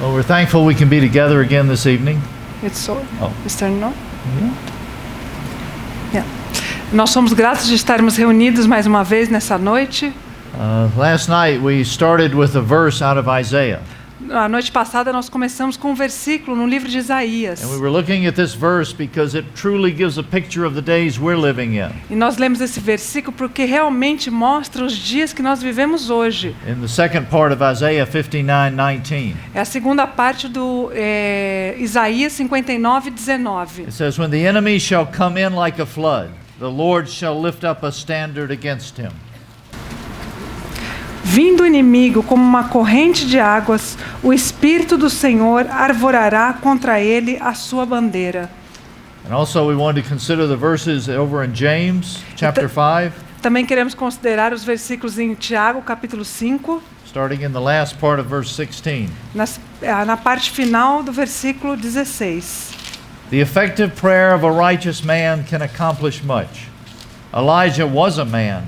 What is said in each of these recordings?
Well, we're thankful we can be together again this evening. It's on. Oh. It's turned on? Yeah. Yeah. Nós somos gratos de estarmos reunidos mais uma vez nessa noite. Last night we started with a verse out of Isaiah. A noite passada nós começamos com um versículo no livro de Isaías. And we were looking at this verse because it truly gives a picture of the days we're living in. E nós lemos esse versículo porque realmente mostra os dias que nós vivemos hoje. In the second part of Isaiah 59:19. É a segunda parte do Isaías 59:19. It says, "When the enemy shall come in like a flood, the Lord shall lift up a standard against him." Vindo o inimigo como uma corrente de águas, o Espírito do Senhor arvorará contra ele a sua bandeira. And also we want to consider the verses over in James chapter 5, Também queremos considerar os versículos em Tiago, capítulo 5, starting in the last part of verse 16. na parte final do versículo 16. The effective prayer of a righteous man can accomplish much. Elijah was a man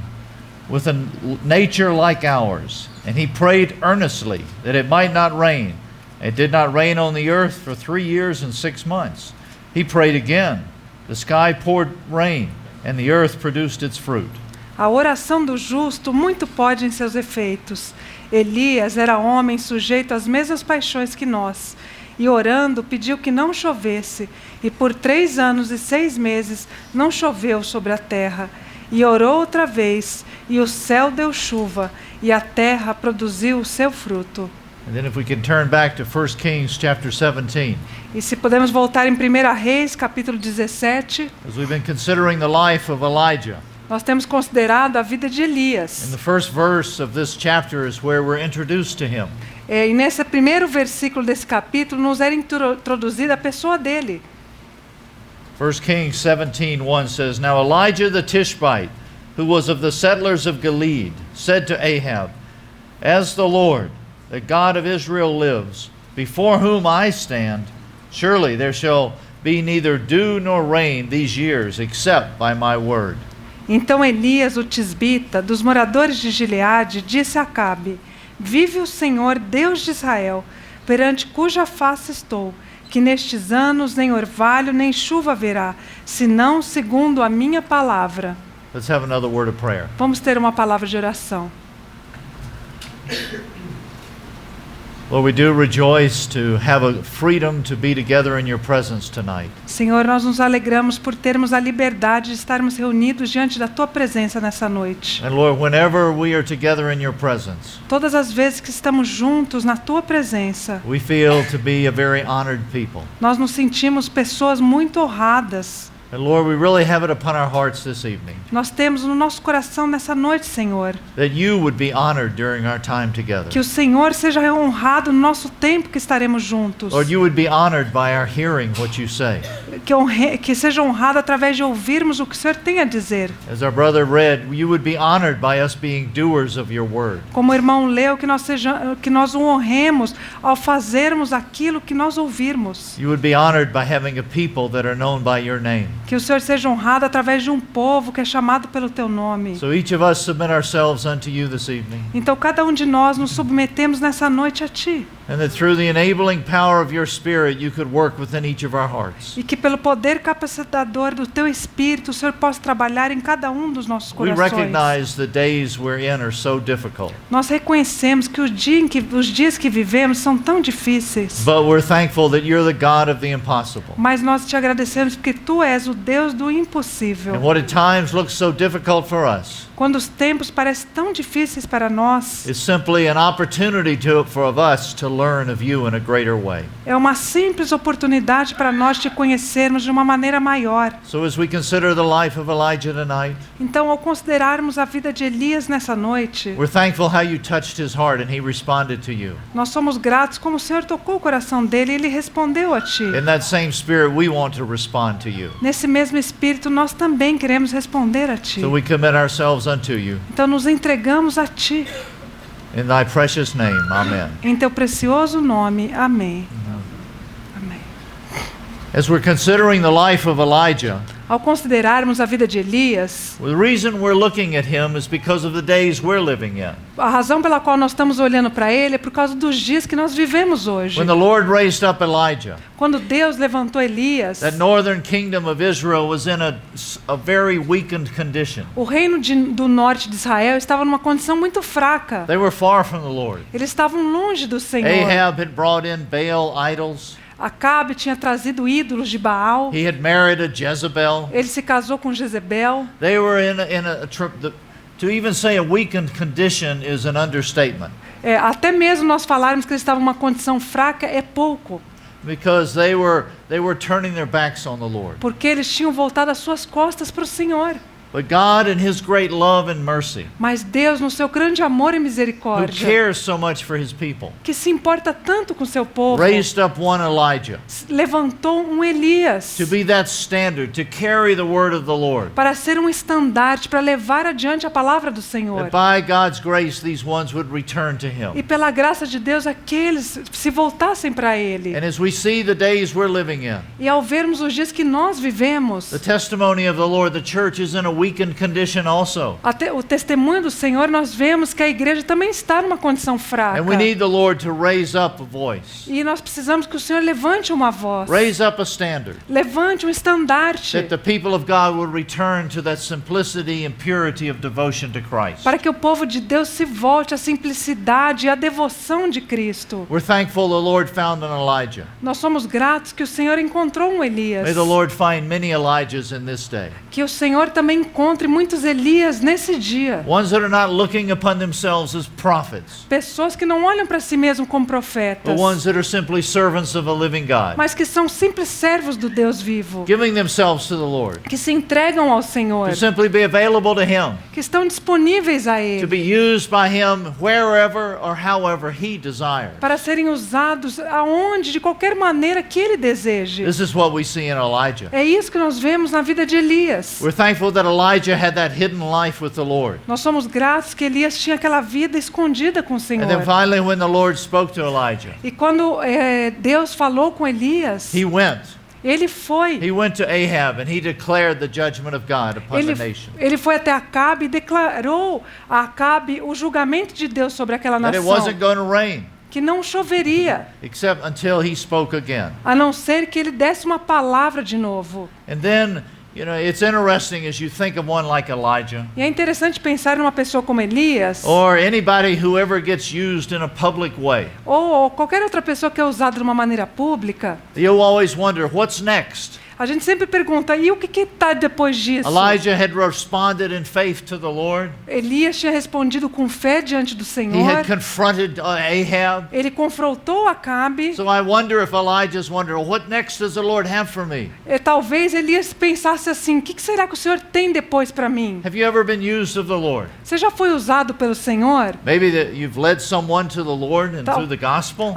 with a nature like ours, and he prayed earnestly that it might not rain. It did not rain on the earth for 3 years and 6 months. He prayed again. The sky poured rain, and the earth produced its fruit. A oração do justo muito pode em seus efeitos. Elias era homem sujeito às mesmas paixões que nós, e orando pediu que não chovesse, e por 3 anos e 6 meses não choveu sobre a terra. E orou outra vez, e o céu deu chuva, e a terra produziu o seu fruto. And then if we can turn back to 1 Kings chapter 17. E se podemos voltar em 1 Reis, capítulo 17, As we've been considering the life of Elijah. nós temos considerado a vida de In Elias. the first verse of this chapter is where we're introduced to him. E nesse primeiro versículo desse capítulo nos era introduzida a pessoa dele. 1 Kings 17:1 says, "Now Elijah the Tishbite, who was of the settlers of Gilead, said to Ahab, As the Lord, the God of Israel lives, before whom I stand, surely there shall be neither dew nor rain these years, except by my word." Então Elias, o tisbita, dos moradores de Gileade, disse a Acabe: Vive o Senhor, Deus de Israel, perante cuja face estou, que nestes anos nem orvalho nem chuva haverá, senão segundo a minha palavra. Let's have another word of prayer. Vamos ter uma palavra de oração. Lord, we do rejoice to have a freedom to be together in your presence tonight. Senhor, nós nos alegramos por termos a liberdade de estarmos reunidos diante da Tua presença nessa noite. And Lord, whenever we are together in your presence, Todas as vezes que estamos juntos na Tua presença, we feel to be a very honored people. nós nos sentimos pessoas muito honradas. And Lord, we really have it upon our hearts this evening Nós temos no nosso coração nessa noite, Senhor, that you would be honored during our time together. que o Senhor seja honrado no nosso tempo que estaremos juntos. Lord, you would be honored by our hearing what you say. Que seja honrado através de ouvirmos o que o Senhor tem a dizer. As our brother read, you would be honored by us being doers of your word. Como o irmão leu, que nós o honremos ao fazermos aquilo que nós ouvirmos. You would be honored by having a people that are known by your name. Que o Senhor seja honrado através de um povo que é chamado pelo Teu nome. So each of us submit ourselves unto you this evening, Então cada um de nós nos submetemos nessa noite a Ti. and that through the enabling power of your Spirit you could work within each of our hearts. E que pelo poder capacitador do Teu Espírito, o Senhor possa trabalhar em cada um dos nossos We corações. recognize the days we're in are so difficult, Nós reconhecemos que os dias que vivemos são tão difíceis. but we're thankful that you're the God of the impossible. Mas nós te agradecemos porque Tu és o Deus do impossível. And what at times looks so difficult for us Quando os tempos parecem tão difíceis para nós, is simply an opportunity for us to learn of you in a greater way. é uma simples oportunidade para nós te conhecermos de uma maneira maior. So as we consider the life of Elijah tonight, Então, ao considerarmos a vida de Elias nessa noite, we're thankful how you touched his heart and he responded to you. nós somos gratos como o Senhor tocou o coração dele e ele respondeu a Ti. In that same spirit, we want to respond to you. Nesse mesmo espírito, nós também queremos responder a Ti. So we commit ourselves unto you. Então, nos entregamos a Ti. In thy precious name, amen. Em Teu precioso nome. Amém. Amém. As we're considering the life of Elijah, Ao considerarmos a vida de Elias, Well, the reason we're looking at him is because of the days we're living in. a razão pela qual nós estamos olhando para ele é por causa dos dias que nós vivemos hoje. When the Lord raised up Elijah, Quando Deus levantou Elias, that northern kingdom of Israel was in a very weakened condition. o reino do norte de Israel estava numa condição muito fraca. They were far from the Lord. Eles estavam longe do Senhor. Ahab had brought in Baal idols. Acabe tinha trazido ídolos de Baal. He had married a Jezebel. Ele se casou com Jezebel. They were to even say a weakened condition is an understatement, Até mesmo nós falarmos que eles estavam numa condição fraca é pouco, because they were turning their backs on the Lord. porque eles tinham voltado as suas costas para o Senhor. But God, in His great love and mercy, Mas Deus, no seu grande amor e who misericórdia, cares so much for His people, que se importa tanto com seu povo, raised up one Elijah levantou um Elias to be that standard, to carry the word of the Lord. para ser um estandarte, para levar adiante a palavra do Senhor. That by God's grace, these ones would return to E Him. pela graça de Deus, aqueles se voltassem para Ele. And as we see the days we're living in, E ao vermos os dias que nós vivemos, the testimony of the Lord, the church is in a weakened condition also. até o testemunho do Senhor, nós vemos que a igreja também está numa condição fraca. And we need the Lord to raise up a voice, E nós precisamos que o Senhor levante uma voz, raise up a standard, levante um estandarte, that the people of God would return to that simplicity and purity of devotion to Christ. para que o povo de Deus se volte à simplicidade e à devoção de Cristo. We're thankful the Lord found an Elijah. Nós somos gratos que o Senhor encontrou um Elias. May the Lord find many Elijahs in this day. Que o Senhor também encontre muitos Elias nesse dia. Ones that are not looking upon themselves as prophets, Pessoas que não olham para si mesmos como profetas, but ones that are simply servants of a living God, mas que são simples servos do Deus vivo, giving themselves to the Lord, que se entregam ao Senhor, to simply be available to Him, que estão disponíveis a to Ele, be used by Him wherever or however He desires. para serem usados aonde, de qualquer maneira que Ele deseje. This is what we see in Elijah. É isso que nós vemos na vida de Elias. We're thankful that Elijah had that hidden life with the Lord. Nós somos gratos que Elias tinha aquela vida escondida com o And then Senhor. finally, when the Lord spoke to Elijah, E quando Deus falou com Elias, he went. ele foi. He went to Ahab and he declared the judgment of God upon the nation. Ele foi até Acabe e declarou a Acabe o julgamento de Deus sobre aquela That it nação, wasn't going to rain que não choveria, except until he spoke again. a não ser que ele desse uma palavra de novo. And then, you know, it's interesting as you think of one like Elijah, E é interessante pensar numa pessoa como Elias, or anybody who ever gets used in a public way. ou qualquer outra pessoa que é usada de uma maneira pública. You always wonder, what's next? A gente sempre pergunta, e o que está depois disso? Elijah had responded in faith to the Lord. Elias tinha respondido com fé diante do He Senhor. had confronted Ahab. Ele confrontou Acabe. So I wonder if Elijah's wondering, what next does the Lord have for me? E talvez Elias pensasse assim, o que será que o Senhor tem depois para mim? Have you ever been used of the Lord? Você já foi usado pelo Senhor? Maybe that you've led someone to the Lord and through the gospel.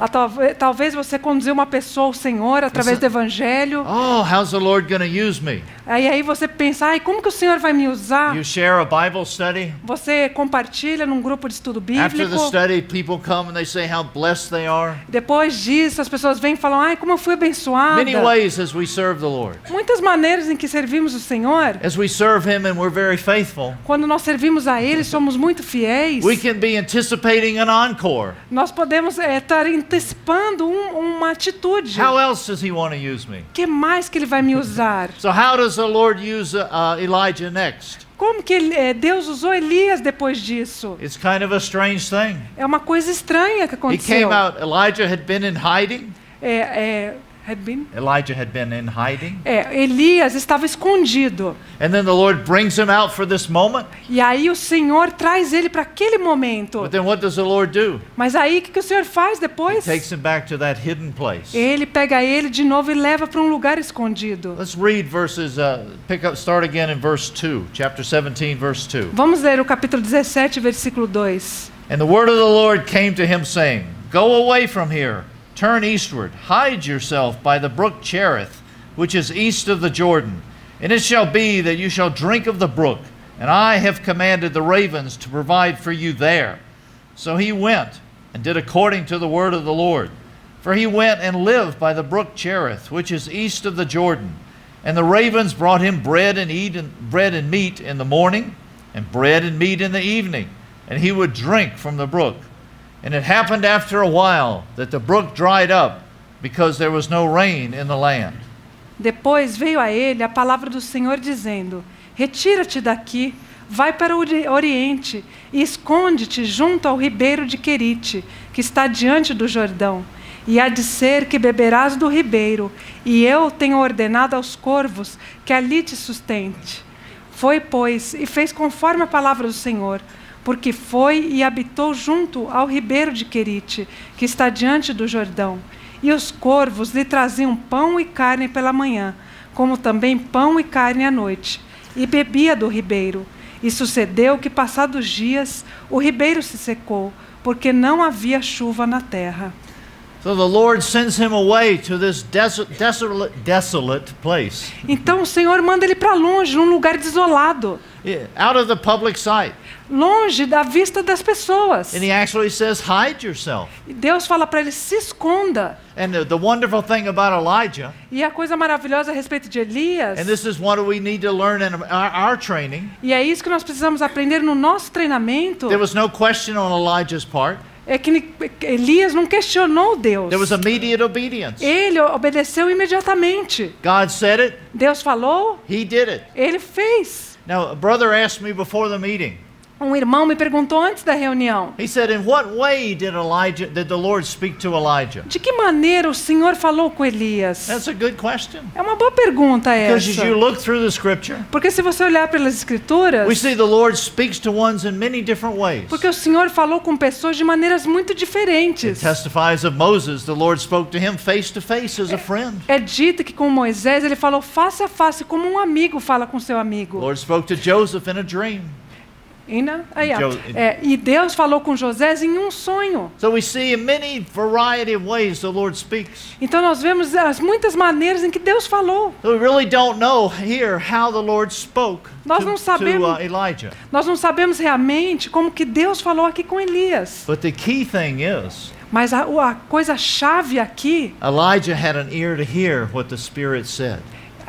Talvez você conduziu uma pessoa ao Senhor através do Evangelho. Oh, how's the Lord going to use me? Aí você pensa, ai, como que o Senhor vai me usar? You share a Bible study. Você compartilha num grupo de estudo After the bíblico. study, people come and they say how blessed they are. Depois disso, as pessoas vêm e falam, ai, como eu fui abençoada. Many ways as we serve the Lord. Muitas maneiras em que servimos o Senhor. As we serve Him and we're very faithful, Quando nós servimos a Ele, somos muito fiéis. we can be anticipating an encore. Nós podemos estar antecipando uma atitude. How else does He want to use me? O que mais que Ele vai me usar? So how does the Lord use Elijah next? Como que Deus usou Elias depois disso? It's kind of a strange thing. É uma coisa estranha que He aconteceu. came out, Elijah had been in hiding. Elijah had been in hiding. Elias estava escondido. And then the Lord brings him out for this moment. E aí o Senhor traz ele para aquele momento. But then what does the Lord do? Mas aí o que o Senhor faz He depois? takes him back to that hidden place. Ele pega ele de novo e leva para um lugar escondido. Let's read verses, start again in verse 2, chapter 17, verse 2. Vamos ler o capítulo 17, versículo 2. And the word of the Lord came to him, saying, Go away from here, turn eastward, hide yourself by the brook Cherith, which is east of the Jordan. And it shall be that you shall drink of the brook, and I have commanded the ravens to provide for you there. So he went and did according to the word of the Lord. For he went and lived by the brook Cherith, which is east of the Jordan. And the ravens brought him bread and meat in the morning, and bread and meat in the evening, and he would drink from the brook. And it happened after a while that the brook dried up, because there was no rain in the land. Depois veio a ele a palavra do Senhor dizendo: Retira-te daqui, vai para o oriente e esconde-te junto ao ribeiro de Querite, que está diante do Jordão. E há de ser que beberás do ribeiro, e eu tenho ordenado aos corvos que ali te sustente. Foi, pois, e fez conforme a palavra do Senhor, porque foi e habitou junto ao ribeiro de Querite, que está diante do Jordão. E os corvos lhe traziam pão e carne pela manhã, como também pão e carne à noite, e bebia do ribeiro. E sucedeu que, passados dias, o ribeiro se secou, porque não havia chuva na terra. So the Lord sends him away to this desolate place, Então o Senhor manda ele para longe, num lugar desolado, out of the public sight. longe da vista das pessoas. And he actually says, hide yourself. E Deus fala para ele: se esconda. And the wonderful thing about Elijah, E a coisa maravilhosa a respeito de Elias, and this is what we need to learn in our training, e é isso que nós precisamos aprender no nosso treinamento, there was no question on Elijah's part. é que Elias não questionou Deus. There was immediate obedience. Ele obedeceu imediatamente. God said it, Deus falou, he did it. ele fez. Now, a brother asked me before the meeting. Um irmão me perguntou antes da reunião: He said, in what way did the Lord speak to Elijah? de que maneira o Senhor falou com Elias? That's a good question. É uma boa pergunta Because essa. as you look through the scripture, Porque se você olhar pelas escrituras, we see the Lord speaks to ones in many different ways. porque o Senhor falou com pessoas de maneiras muito It diferentes. testifies of Moses, the Lord spoke to him face to face as a friend. É dito que com Moisés ele falou face a face, como um amigo fala com seu The amigo. Lord spoke to Joseph in a dream. E Deus falou com José em um sonho. So we see in many variety of ways the Lord speaks. Então nós vemos as muitas maneiras em que Deus falou. So we really don't know here how the Lord spoke Nós não sabemos. to Elijah. Nós não sabemos realmente como que Deus falou aqui com Elias. But the key thing is, Mas a coisa-chave aqui, Elijah had an ear to hear what the Spirit said.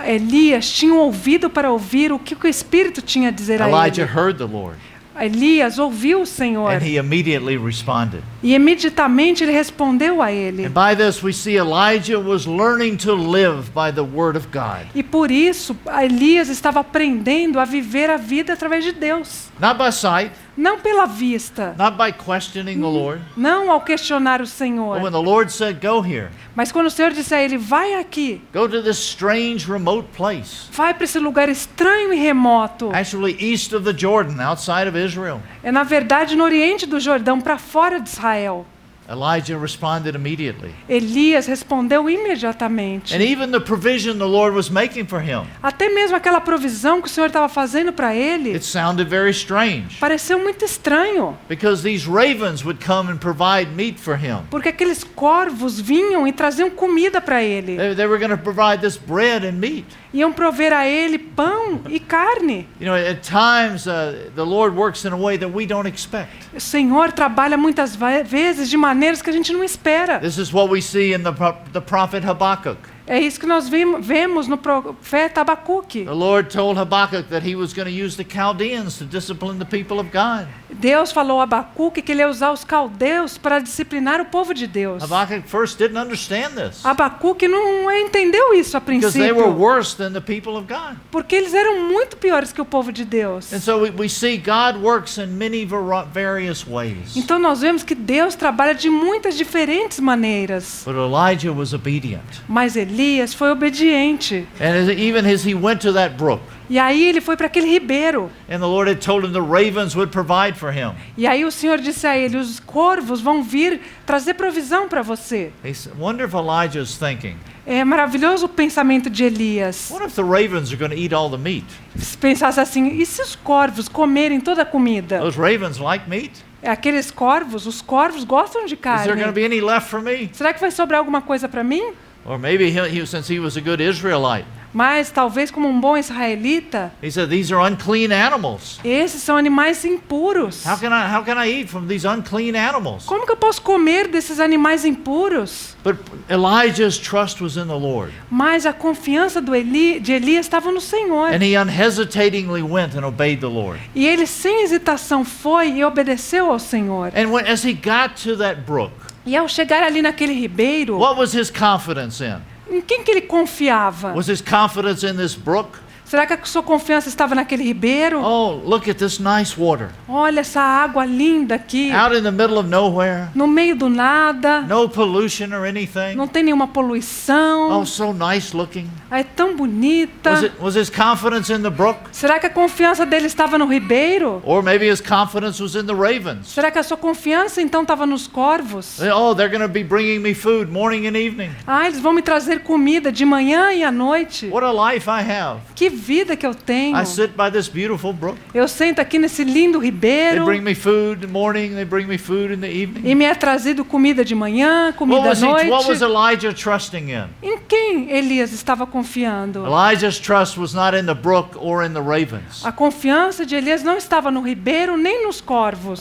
Elias tinha um ouvido para ouvir o que o Espírito tinha a dizer a Elijah ele. heard the Lord, Elias ouviu o Senhor and he immediately responded. e imediatamente ele respondeu a ele. And by this we see Elijah was learning to live by the word of God. E por isso Elias estava aprendendo a viver a vida através de Deus. Not by sight, Não pela vista, not by questioning the Lord, não ao questionar o but Senhor. when the Lord said, go here, Mas quando o Senhor disse a ele: vai aqui, go to this strange remote place, vai para esse lugar estranho e remoto. actually east of the Jordan, outside of Israel. É na verdade no oriente do Jordão, para fora de Israel. Elijah responded immediately. Elias respondeu imediatamente. And even the provision the Lord was making for him, Até mesmo aquela provisão que o Senhor estava fazendo para ele it sounded very strange, pareceu muito estranho, because these ravens would come and provide meat for him. porque aqueles corvos vinham e traziam comida para ele. They were going to provide this bread and meat. Iam prover a ele pão e carne. You know, at times the Lord works in a way that we don't expect. O Senhor trabalha muitas vezes de maneiras que a gente não espera. This is what we see in the prophet Habakkuk. É isso que nós vemos no profeta Abacuque. The Lord told Habakkuk that he was going to use the Chaldeans to discipline the people of God. Deus falou a Abacuque que ele ia usar os caldeus para disciplinar o povo de Deus. Habakkuk first didn't understand this, Abacuque não entendeu isso a because they were princípio, worse than the people of God. porque eles eram muito piores que o povo de Deus. And so we see God works in many various ways. Então nós vemos que Deus trabalha de muitas diferentes maneiras. But Elijah was obedient. Mas Elias foi obediente. And even as he went to that brook, E aí ele foi para aquele ribeiro. and the Lord had told him the ravens would provide for him. E aí o Senhor disse a ele: os corvos vão vir trazer provisão para você. He said, wonder if Elijah's thinking, É maravilhoso o pensamento de Elias. what if the ravens are going to eat all the meat? Se pensasse assim: e se os corvos comerem toda a comida? Those ravens like meat. Aqueles corvos, os corvos gostam de Is there going to carne. be any left for me? Será que vai sobrar alguma coisa para mim? Or maybe since he was a good Israelite, Mas talvez como um bom israelita, he said, these are unclean animals. esses são animais impuros. How can I eat from these unclean animals? Como que eu posso comer desses animais impuros? But Elijah's trust was in the Lord. Mas a confiança de Elias estava no Senhor. And he unhesitatingly went and obeyed the Lord. E ele sem hesitação foi e obedeceu ao Senhor. And as he got to that brook, E ao chegar ali naquele ribeiro, what was his confidence in? em quem que ele confiava? Was his confidence in this brook? Será que a sua confiança estava naquele ribeiro? Oh, look at this nice water. Olha essa água linda aqui, Out in the middle of nowhere. no meio do nada, No pollution or anything. não tem nenhuma poluição, Oh, so nice looking. é tão bonita. Was his confidence in the brook? Será que a confiança dele estava no ribeiro? Or maybe his confidence was in the ravens. Será que a sua confiança então estava nos corvos? Oh, they're going to be bringing me food morning and evening. Ah, eles vão me trazer comida de manhã e à noite. What a life I have. Que vida que eu tenho. I sit by this beautiful brook. Eu sento aqui nesse lindo They ribeiro bring me food in the morning, they bring me food in the evening. e me é trazido comida de manhã, comida à What was noite. Elijah trusting in? Em quem Elias estava confiando? Elijah's trust was not in the brook or in the ravens. A confiança de Elias não estava no ribeiro nem nos corvos.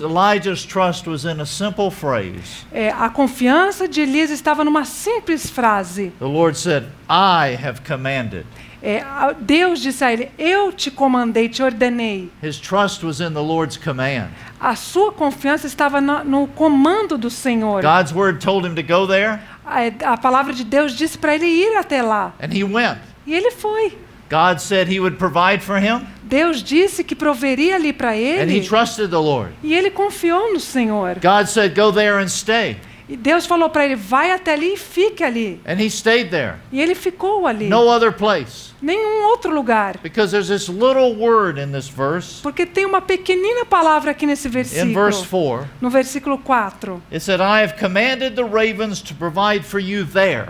Elijah's trust was in a simple phrase. A confiança de Elias estava numa simples frase. The Lord said, I have commanded. Deus disse a ele: eu te comandei, te ordenei. His trust was in the Lord's command. A sua confiança estava no comando do Senhor. God's word told him to go there, A palavra de Deus disse para ele ir até lá. and he went. E ele foi. God said he would provide for him, Deus disse que proveria ali para and he ele. trusted the Lord. E ele confiou no Senhor. God said, go there and stay. E Deus falou para ele: vai até ali e fique ali. And he stayed there. E ele ficou ali. No other place. Nenhum outro lugar. Because there's this little word in this verse, Porque tem uma pequenina palavra aqui nesse in versículo. verse 4. No versículo 4. It said, I have commanded the ravens to provide for you there.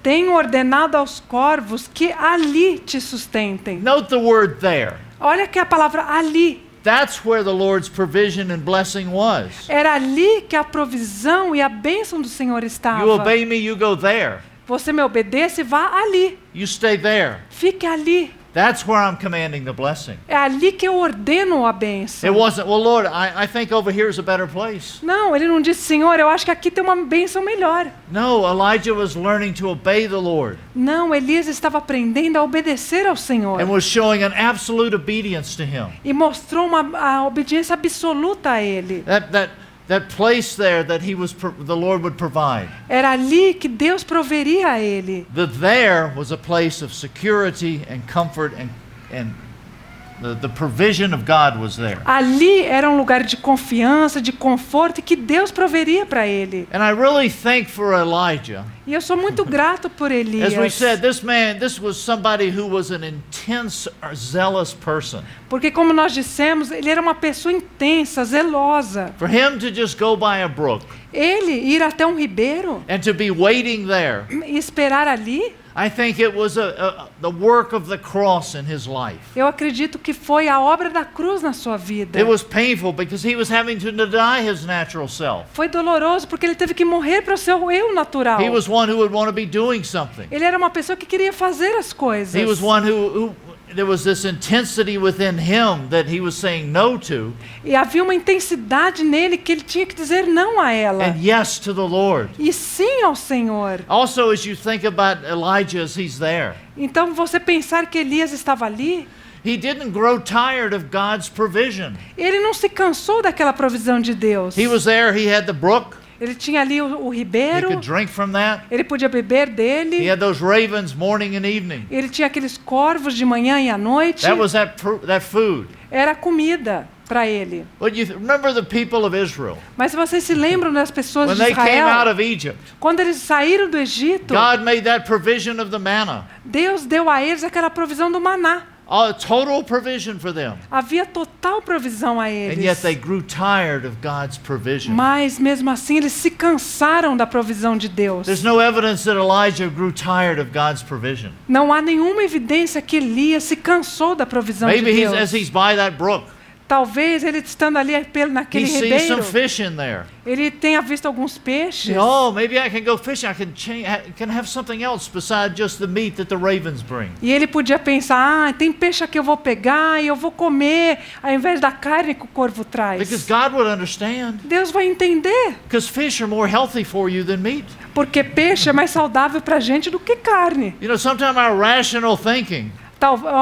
Tenho ordenado aos corvos que ali te sustentem. Note the word there. Olha que a palavra ali. That's where the Lord's provision and blessing was. Era ali que a provisão e a bênção do Senhor estava. You obey me, you go there. Você me obedece, vá ali. You stay there. Fique ali. That's where I'm commanding the blessing. É ali que eu ordeno a It bênção. wasn't, well, Lord, I think over here is a better place. Não, ele não disse: Senhor, eu acho que aqui tem uma bênção melhor. No, Elijah was learning to obey the Lord Não, Elias estava aprendendo a obedecer ao Senhor. and was showing an absolute obedience to him. E mostrou a obediência absoluta a ele. That place there that the Lord would provide. Era ali que Deus proveria a ele. The there was a place of security and comfort and the provision of God was there. Ali era um lugar de confiança, de conforto e que Deus proveria para ele. And I really think for Elijah, E eu sou muito grato por Elias. as we said, this was somebody who was an intense, zealous person. Porque como nós dissemos, ele era uma pessoa intensa, zelosa. For him to just go by a brook Ele ir até um ribeiro and to be waiting there, e esperar ali, I think it was the work of the cross in his life. eu acredito que foi a obra da cruz na sua vida. It was painful because he was having to deny his natural self. Foi doloroso porque ele teve que morrer para o seu eu natural. He was one who would want to be doing something. Ele era uma pessoa que queria fazer as coisas. He was one who there was this intensity within him that he was saying no to, E havia uma intensidade nele que ele tinha que dizer não a ela. and yes to the Lord. E sim ao Senhor. Also, as you think about Elijah as he's there, Então você pensar que Elias estava ali, he didn't grow tired of God's provision. ele não se cansou daquela provisão de Deus. He was there, he had the brook, Ele tinha ali o he ribeiro, could drink from that. ele podia beber He dele, had those ravens morning and evening. ele tinha aqueles corvos de manhã e à noite. That was that food. Era comida para ele. But you remember the people of Israel, Mas se vocês se lembram das pessoas when de they came out Israel, of Egypt, quando eles saíram do Egito, God made that provision of the manna. Deus deu a eles aquela provisão do maná. Total provision for them. Havia total provisão a And yet eles. they grew tired of God's provision. Mas mesmo assim eles se cansaram da provisão de Deus. There's no evidence that Elijah grew tired of God's provision. Não há nenhuma evidência que Elias se cansou da provisão de Maybe as Deus. he's by that brook, Talvez ele estando ali he naquele sees ribeiro, some fish in there. ele tenha visto alguns peixes. Oh, maybe I can go fishing. I can have something else besides just the meat that the ravens bring. E ele podia pensar, tem peixe aqui eu vou pegar e eu vou comer, ao invés da carne que o corvo traz. Because God would understand. Deus vai entender, Because fish are more healthy for you than meat. porque peixe é mais saudável para a gente do que carne. You know, sometimes our rational thinking,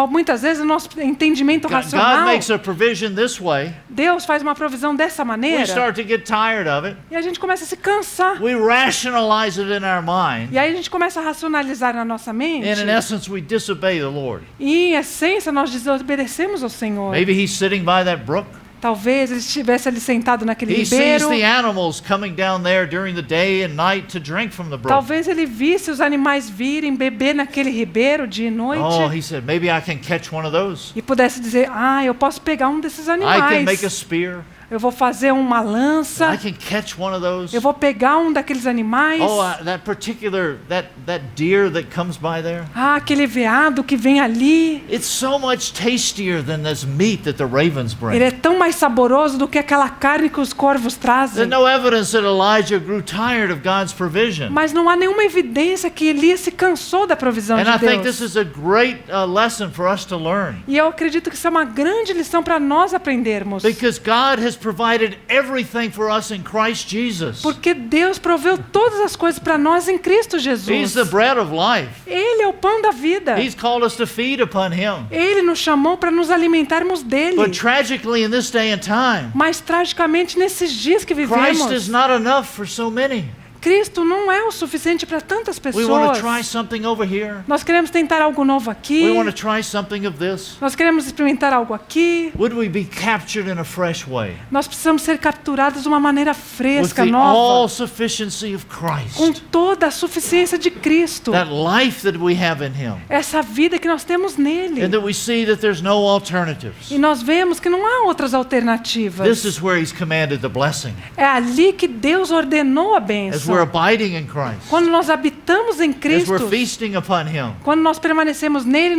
Muitas vezes o nosso entendimento God racional, makes a provision this way. Deus faz uma provisão dessa We maneira start to get tired of it. e a gente começa a se cansar. We rationalize it in our mind. E aí a gente começa a racionalizar na nossa mente. And in essence, we disobey the Lord. E em essência nós desobedecemos ao Senhor. Maybe he's sitting by that brook. Talvez ele estivesse ali sentado naquele He sees ribeiro. the animals coming down there during the day and night to drink from the brook. Talvez ele visse os animais virem beber naquele ribeiro dia e noite. Oh, he said, maybe I can catch one of those. E pudesse dizer, eu posso pegar um desses I can make a animais. spear. Eu vou fazer uma I lança. can catch one of those. Eu vou pegar um daqueles animais. Oh, that deer that comes by there. Aquele veado que vem ali. It's so much tastier than this meat that the ravens bring. Ele é tão mais saboroso do que aquela carne que os corvos trazem. There's no evidence that Elijah grew tired of God's provision. Mas não há nenhuma evidência que Elias se cansou da provisão And de I think this Deus. is a great lesson for us to learn. E eu acredito que isso é uma grande lição para nós aprendermos. Because God has provided everything for us in Christ Jesus. Porque Deus proveu todas as coisas para nós em Cristo He's Jesus. the bread of life. Ele é o pão da vida. He's called us to feed upon Him. Ele nos chamou para nos alimentarmos dele. But tragically in this day and time, Mas tragicamente nesses dias que Christ vivemos, is not enough for so many. Cristo não é o suficiente para tantas We want to pessoas. try something over here. Nós queremos tentar algo novo aqui. We want to try something of this. Nós queremos experimentar algo aqui. Would we be captured in a fresh way? Nós precisamos ser capturados de uma maneira With fresca, the nova, all-sufficiency of com Christ. toda a suficiência de Cristo. That life that we have in Him. Essa vida que nós temos nele. And that we see that there's no alternatives. E nós vemos que não há outras This alternativas. is where He's commanded the blessing. É ali que Deus ordenou a As bênção. we're abiding in Christ. Quando nós habitamos em As Cristo, we're feasting upon Him. quando nós permanecemos nele,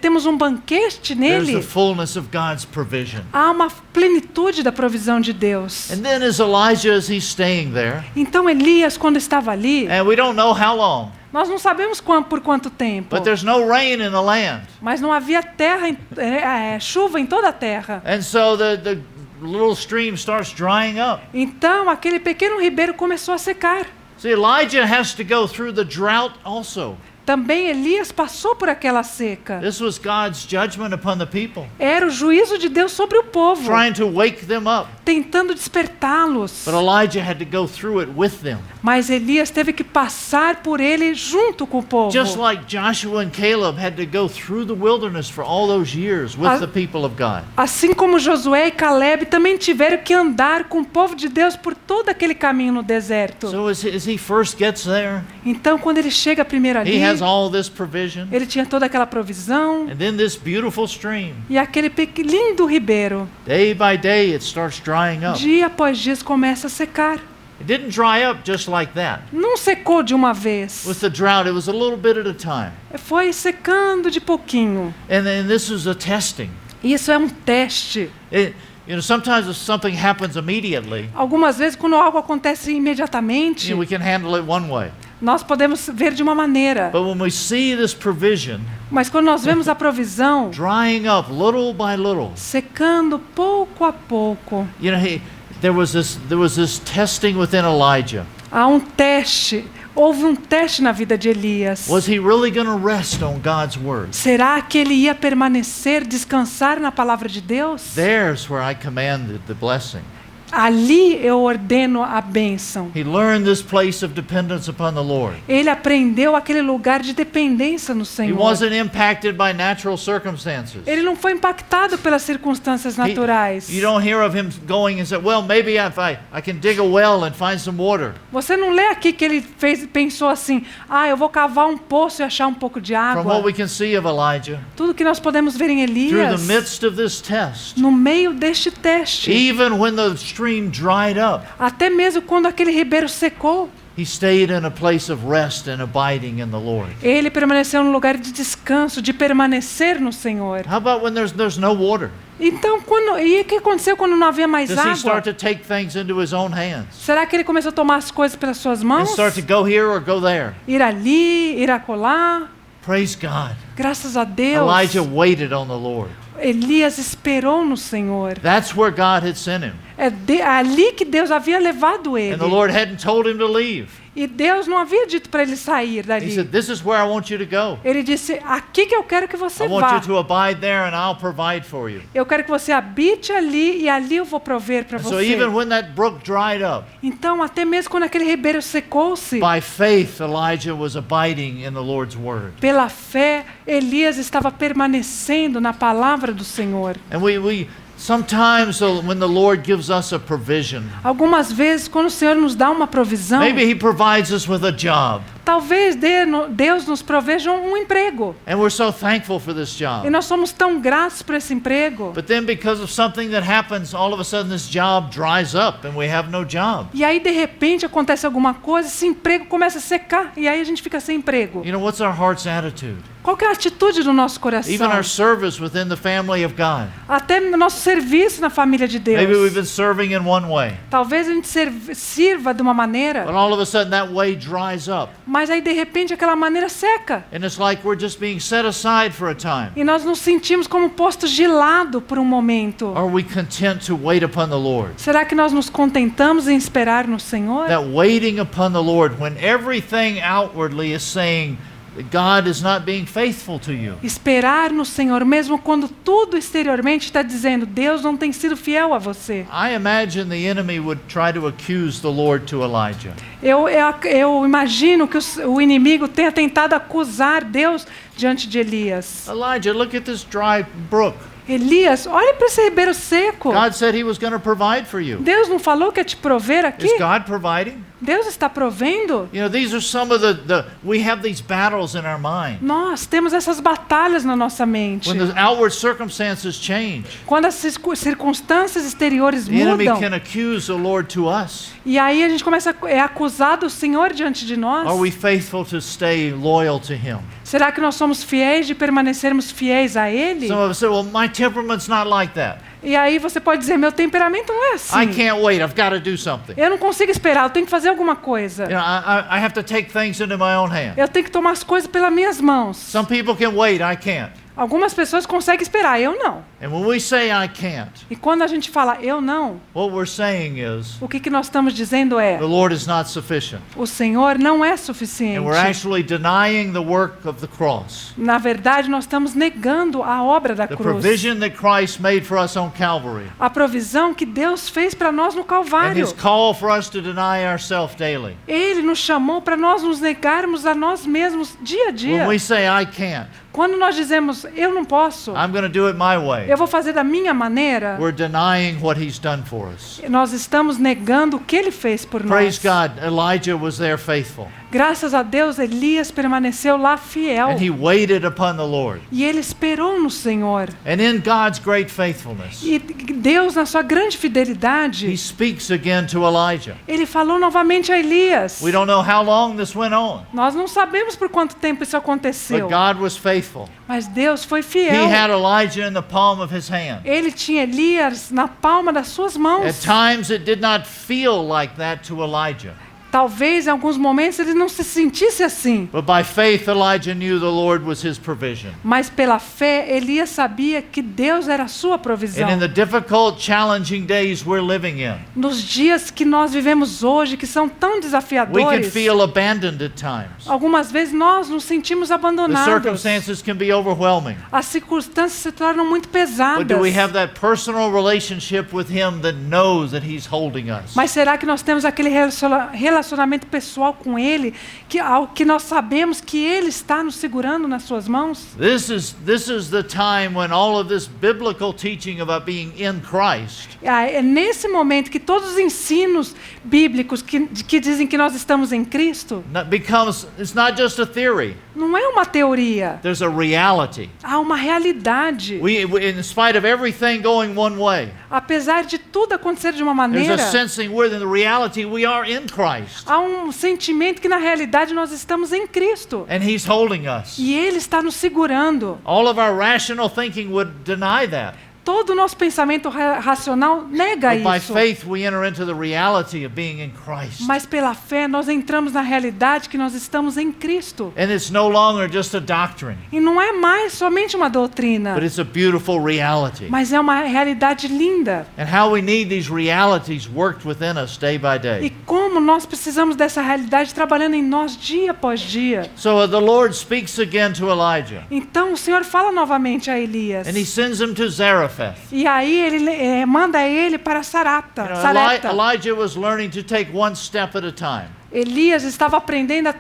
temos um banquete There's the nele, fullness of God's provision. há uma plenitude da provisão de Deus. And then as Elijah, as he's staying there, Então Elias, quando estava ali, and we don't know how long, nós não sabemos por quanto tempo, but there's no rain in the land. mas não havia chuva em toda a terra. And so the little stream starts drying up. Então aquele pequeno ribeiro começou a secar. See, Elijah has to go through the drought also. Também Elias passou por aquela seca. This was God's judgment upon the people, Era o juízo de Deus sobre o povo, trying to wake them up. tentando despertá-los. But Elijah had to go through it with them. Mas Elias teve que passar por ele junto com o povo. Just like Joshua and Caleb had to go through the wilderness for all those years with the people of God. Assim como Josué e Caleb também tiveram que andar com o povo de Deus por todo aquele caminho no deserto. So as he first gets there, Então, quando ele chega primeiro ali, he has all this provision. ele tinha toda aquela provisão And then this beautiful stream, e aquele lindo ribeiro, day by day it starts drying up. dia após dia começa a secar. It didn't dry up just like that. Não secou de uma vez. With the drought, it was a little bit at a time. Foi secando de pouquinho. And then this was a testing. Isso é um teste. Sometimes if something happens immediately, Algumas vezes, quando algo acontece imediatamente, we can handle it one way. nós podemos ver de uma maneira. But when we see this provision Mas quando nós vemos a provisão drying up little by little, secando pouco a pouco, there was this testing within Elijah. há um teste. Houve um teste na vida de Elias. Was he really going to rest on God's word? Será que ele ia permanecer, descansar na palavra de Deus? There's where I commanded the blessing. Ali eu ordeno a bênção. He learned this place of dependence upon the Lord. Ele aprendeu aquele lugar de dependência no He Senhor. wasn't impacted by natural circumstances. Ele não foi impactado pelas circunstâncias naturais. You don't hear of him going and say, well, maybe if I can dig a well and find some water. Você não lê aqui que ele pensou assim, eu vou cavar um poço e achar um pouco de From what água. we can see of Elijah, Tudo que nós podemos ver em through Elias, the midst of this test, no meio deste teste, even when the stream dried up, até mesmo quando aquele ribeiro secou, he stayed in a place of rest and abiding in the Lord. ele permaneceu num lugar de descanso, de permanecer no Senhor. How about when there's no water? Então, e o que aconteceu quando não havia mais Does he água? start to take things into his own hands Será que ele começou a tomar as coisas pelas suas and mãos? start to go here or go there? Ir ali, ir acolá? Praise God. Graças a Deus. Elijah waited on the Lord. Elias esperou no Senhor. That's where God had sent him. Ali que Deus havia levado ele. And the Lord hadn't told him to leave. E Deus não havia dito para ele sair He dali. said, this is where I want you to go. Ele disse, aqui que eu quero que você I want vá. you to abide there and I'll provide for you. Eu quero que você habite ali e ali eu vou prover para And so você. even when that brook dried up, Então, até mesmo quando aquele ribeiro secou-se, by faith Elijah was abiding in the Lord's word. pela fé, Elias estava permanecendo na palavra do Senhor. And we sometimes when the Lord gives us a provision, Algumas vezes, quando o Senhor nos dá uma provisão, maybe he provides us with a job. talvez Deus nos proveja um emprego. And we're so thankful for this E job. nós somos tão gratos por esse emprego. But then because of something that happens, all of a sudden this job dries up and we have no job. E aí, de repente, acontece alguma coisa, esse emprego começa a secar, e aí a gente fica sem emprego. You know, what's our heart's attitude? Qual que é a atitude do nosso coração? Even our service within the family of God. Até no nosso serviço na família de Deus. Maybe we've been serving in one way, Talvez a gente sirva de uma maneira, but all of a sudden that way dries up. mas aí, de repente, aquela maneira seca. And it's like we're just being set aside for a time. E nós nos sentimos como postos de lado por um momento. Are we content to wait upon the Lord? Será que nós nos contentamos em esperar no Senhor? That waiting upon the Lord when everything outwardly is saying that God is not being faithful to you. Esperar no Senhor, mesmo quando tudo exteriormente está dizendo, Deus não tem sido fiel a você. I imagine the enemy would try to accuse the Lord to Elijah. Eu imagino que o inimigo tenha tentado acusar Deus diante de Elias. Elijah, look at this dry brook. Elias, olha para esse ribeiro seco. God said he was going to provide for you. Deus não falou que ia te prover aqui? Is God providing? Deus está provendo? You know, these are some of we have these battles in our mind. Nós temos essas batalhas na nossa mente. When the outward circumstances change, Quando as circunstâncias exteriores the enemy mudam, can accuse the Lord to us. e aí a gente começa a acusar o Senhor diante de nós. Are we faithful to stay loyal to him? Será que nós somos fiéis de permanecermos fiéis a Ele? Some of us say, well, my temperament's not like that. E aí você pode dizer, meu temperamento não é I assim. can't wait. I've got to do something. Eu não consigo esperar, eu tenho que fazer alguma coisa. You know, I have to take things into my own hand. Eu tenho que tomar as coisas pelas minhas mãos. Some people can wait. I can't. Algumas pessoas conseguem esperar, eu não. And when we say I can't, E quando a gente fala eu não, what we're saying is o que nós estamos dizendo é, the Lord is not sufficient. o Senhor não é And suficiente. we're actually denying the work of the cross. Na verdade, nós estamos negando a obra da The cruz. provision that Christ made for us on Calvary. A provisão que Deus fez para nós no And Calvário. his call for us to deny ourselves daily. Ele nos chamou para nós nos negarmos a nós mesmos dia a dia. When we say I can't, Quando nós dizemos, eu não posso, I'm going to do it my way, eu vou fazer da minha maneira, we're denying what he's done for us. nós estamos negando o que Ele fez por Praise nós. God, Elijah was there faithful. Graças a Deus, Elias permaneceu lá fiel. And he waited upon the Lord. E ele esperou no Senhor. And in God's great faithfulness, E Deus, na sua grande fidelidade, he speaks again to Elijah. Ele falou novamente a Elias. We don't know how long this went on, Nós não sabemos por quanto tempo isso but aconteceu. God was faithful. Mas Deus foi He fiel. had Elijah in the palm of his hand. Ele tinha Elias na palma das suas At mãos. times it did not feel like that to Elijah. Talvez em alguns momentos ele não se sentisse assim. But by faith, Elijah knew the Lord was his provision. Mas pela fé, Elias sabia que Deus era a sua provisão. And in the difficult, challenging days we're living in, Nos dias que nós vivemos hoje, que são tão we can desafiadores, feel abandoned at times. algumas vezes nós nos sentimos The abandonados. circumstances can be overwhelming. As circunstâncias se tornam muito But pesadas. do we have that personal relationship with him that knows that he's holding us? Mas será que nós temos aquele relacionamento pessoal com Ele, que nós sabemos que Ele está nos segurando nas suas mãos? This is the time when all of this biblical teaching about being in Christ É nesse momento que todos os ensinos bíblicos que dizem que nós estamos em Cristo, it's not just a theory. não é uma teoria, There's a reality. há uma realidade. In spite of everything going one way, Apesar de tudo acontecer de uma there's maneira, a sensing within the reality we are in Christ. há um sentimento que na realidade nós estamos em Cristo. And he's holding us. E Ele está nos segurando. All of our rational thinking would deny that. todo o nosso pensamento racional nega But by isso. faith we enter into the reality of being in Christ. Mas pela fé nós entramos na realidade que nós estamos em Cristo. And it's no longer just a doctrine, E não é mais somente uma doutrina, but it's a beautiful reality. mas é uma realidade linda. And how we need these realities worked within us day by E day. como nós precisamos dessa realidade trabalhando em nós dia após dia. So the Lord speaks again to Elijah, Então o Senhor fala novamente a Elias. and he sends him to Zarephath. E aí ele manda ele para Sarepta. You know, Sarepta. Elijah was learning to take one step at a time. Elias estava aprendendo a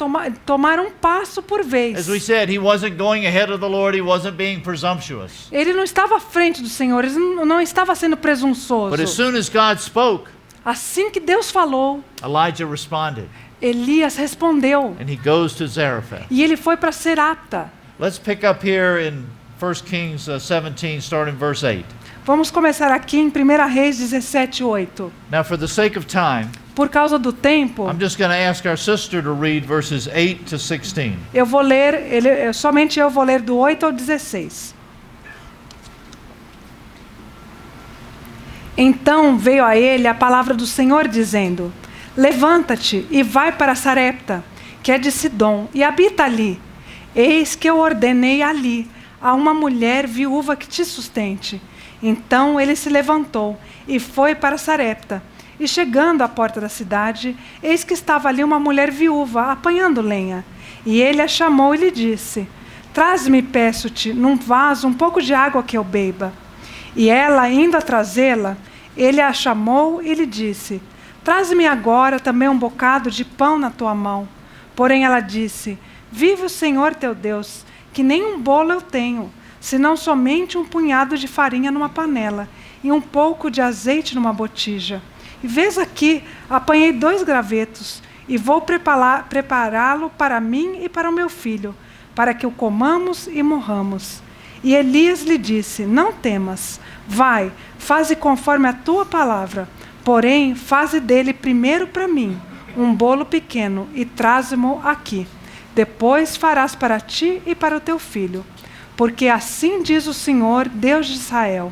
tomar um passo por As we vez. said, he wasn't going ahead of the Lord, he wasn't being presumptuous. Ele não estava à frente do Senhor, ele não estava sendo But as presunçoso. soon as God spoke, Assim que Deus falou, Elijah responded, Elias respondeu. and he goes to Zarephath. E ele foi para Sarepta. Let's pick up here in 1 Kings 17, starting verse 8. Vamos começar aqui em 1 Reis 17:8. Now, for the sake of time, Por causa do tempo, I'm just going to ask our sister to read verses 8 to 16. eu vou ler, somente eu vou ler do 8 ao 16. Então veio a ele a palavra do Senhor dizendo: Levanta-te e vai para Sarepta, que é de Sidom, e habita ali. Eis que eu ordenei ali a uma mulher viúva que te sustente. Então ele se levantou e foi para Sarepta. E chegando à porta da cidade, eis que estava ali uma mulher viúva apanhando lenha. E ele a chamou e lhe disse: Traze-me, peço-te, num vaso um pouco de água que eu beba. E ela, indo a trazê-la, ele a chamou e lhe disse: Traze-me agora também um bocado de pão na tua mão. Porém ela disse: Vive o Senhor teu Deus, que nem um bolo eu tenho, senão somente um punhado de farinha numa panela e um pouco de azeite numa botija. E vês aqui, apanhei 2 gravetos, e vou prepará-lo para mim e para o meu filho, para que o comamos e morramos. E Elias lhe disse: Não temas, vai, faze conforme a tua palavra, porém faze dele primeiro para mim um bolo pequeno e traze-mo aqui. Depois farás para ti e para o teu filho. Porque assim diz o Senhor, Deus de Israel: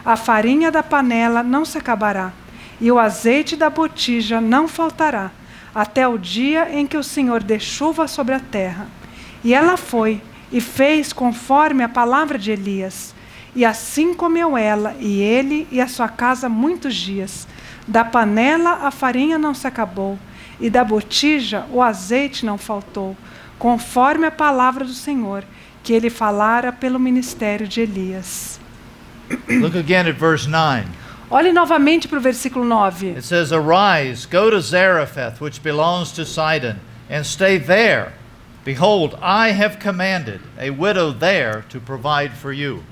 a farinha da panela não se acabará, e o azeite da botija não faltará, até o dia em que o Senhor dê chuva sobre a terra. E ela foi e fez conforme a palavra de Elias. E assim comeu ela e ele e a sua casa muitos dias. Da panela a farinha não se acabou, e da botija o azeite não faltou, conforme a palavra do Senhor, que ele falara pelo ministério de Elias. Look again at verse 9. Olhe novamente para o versículo 9. It says, Arise, go to Zarephath, which belongs to Sidon, and stay there. Behold, I have commanded a widow there to provide for you.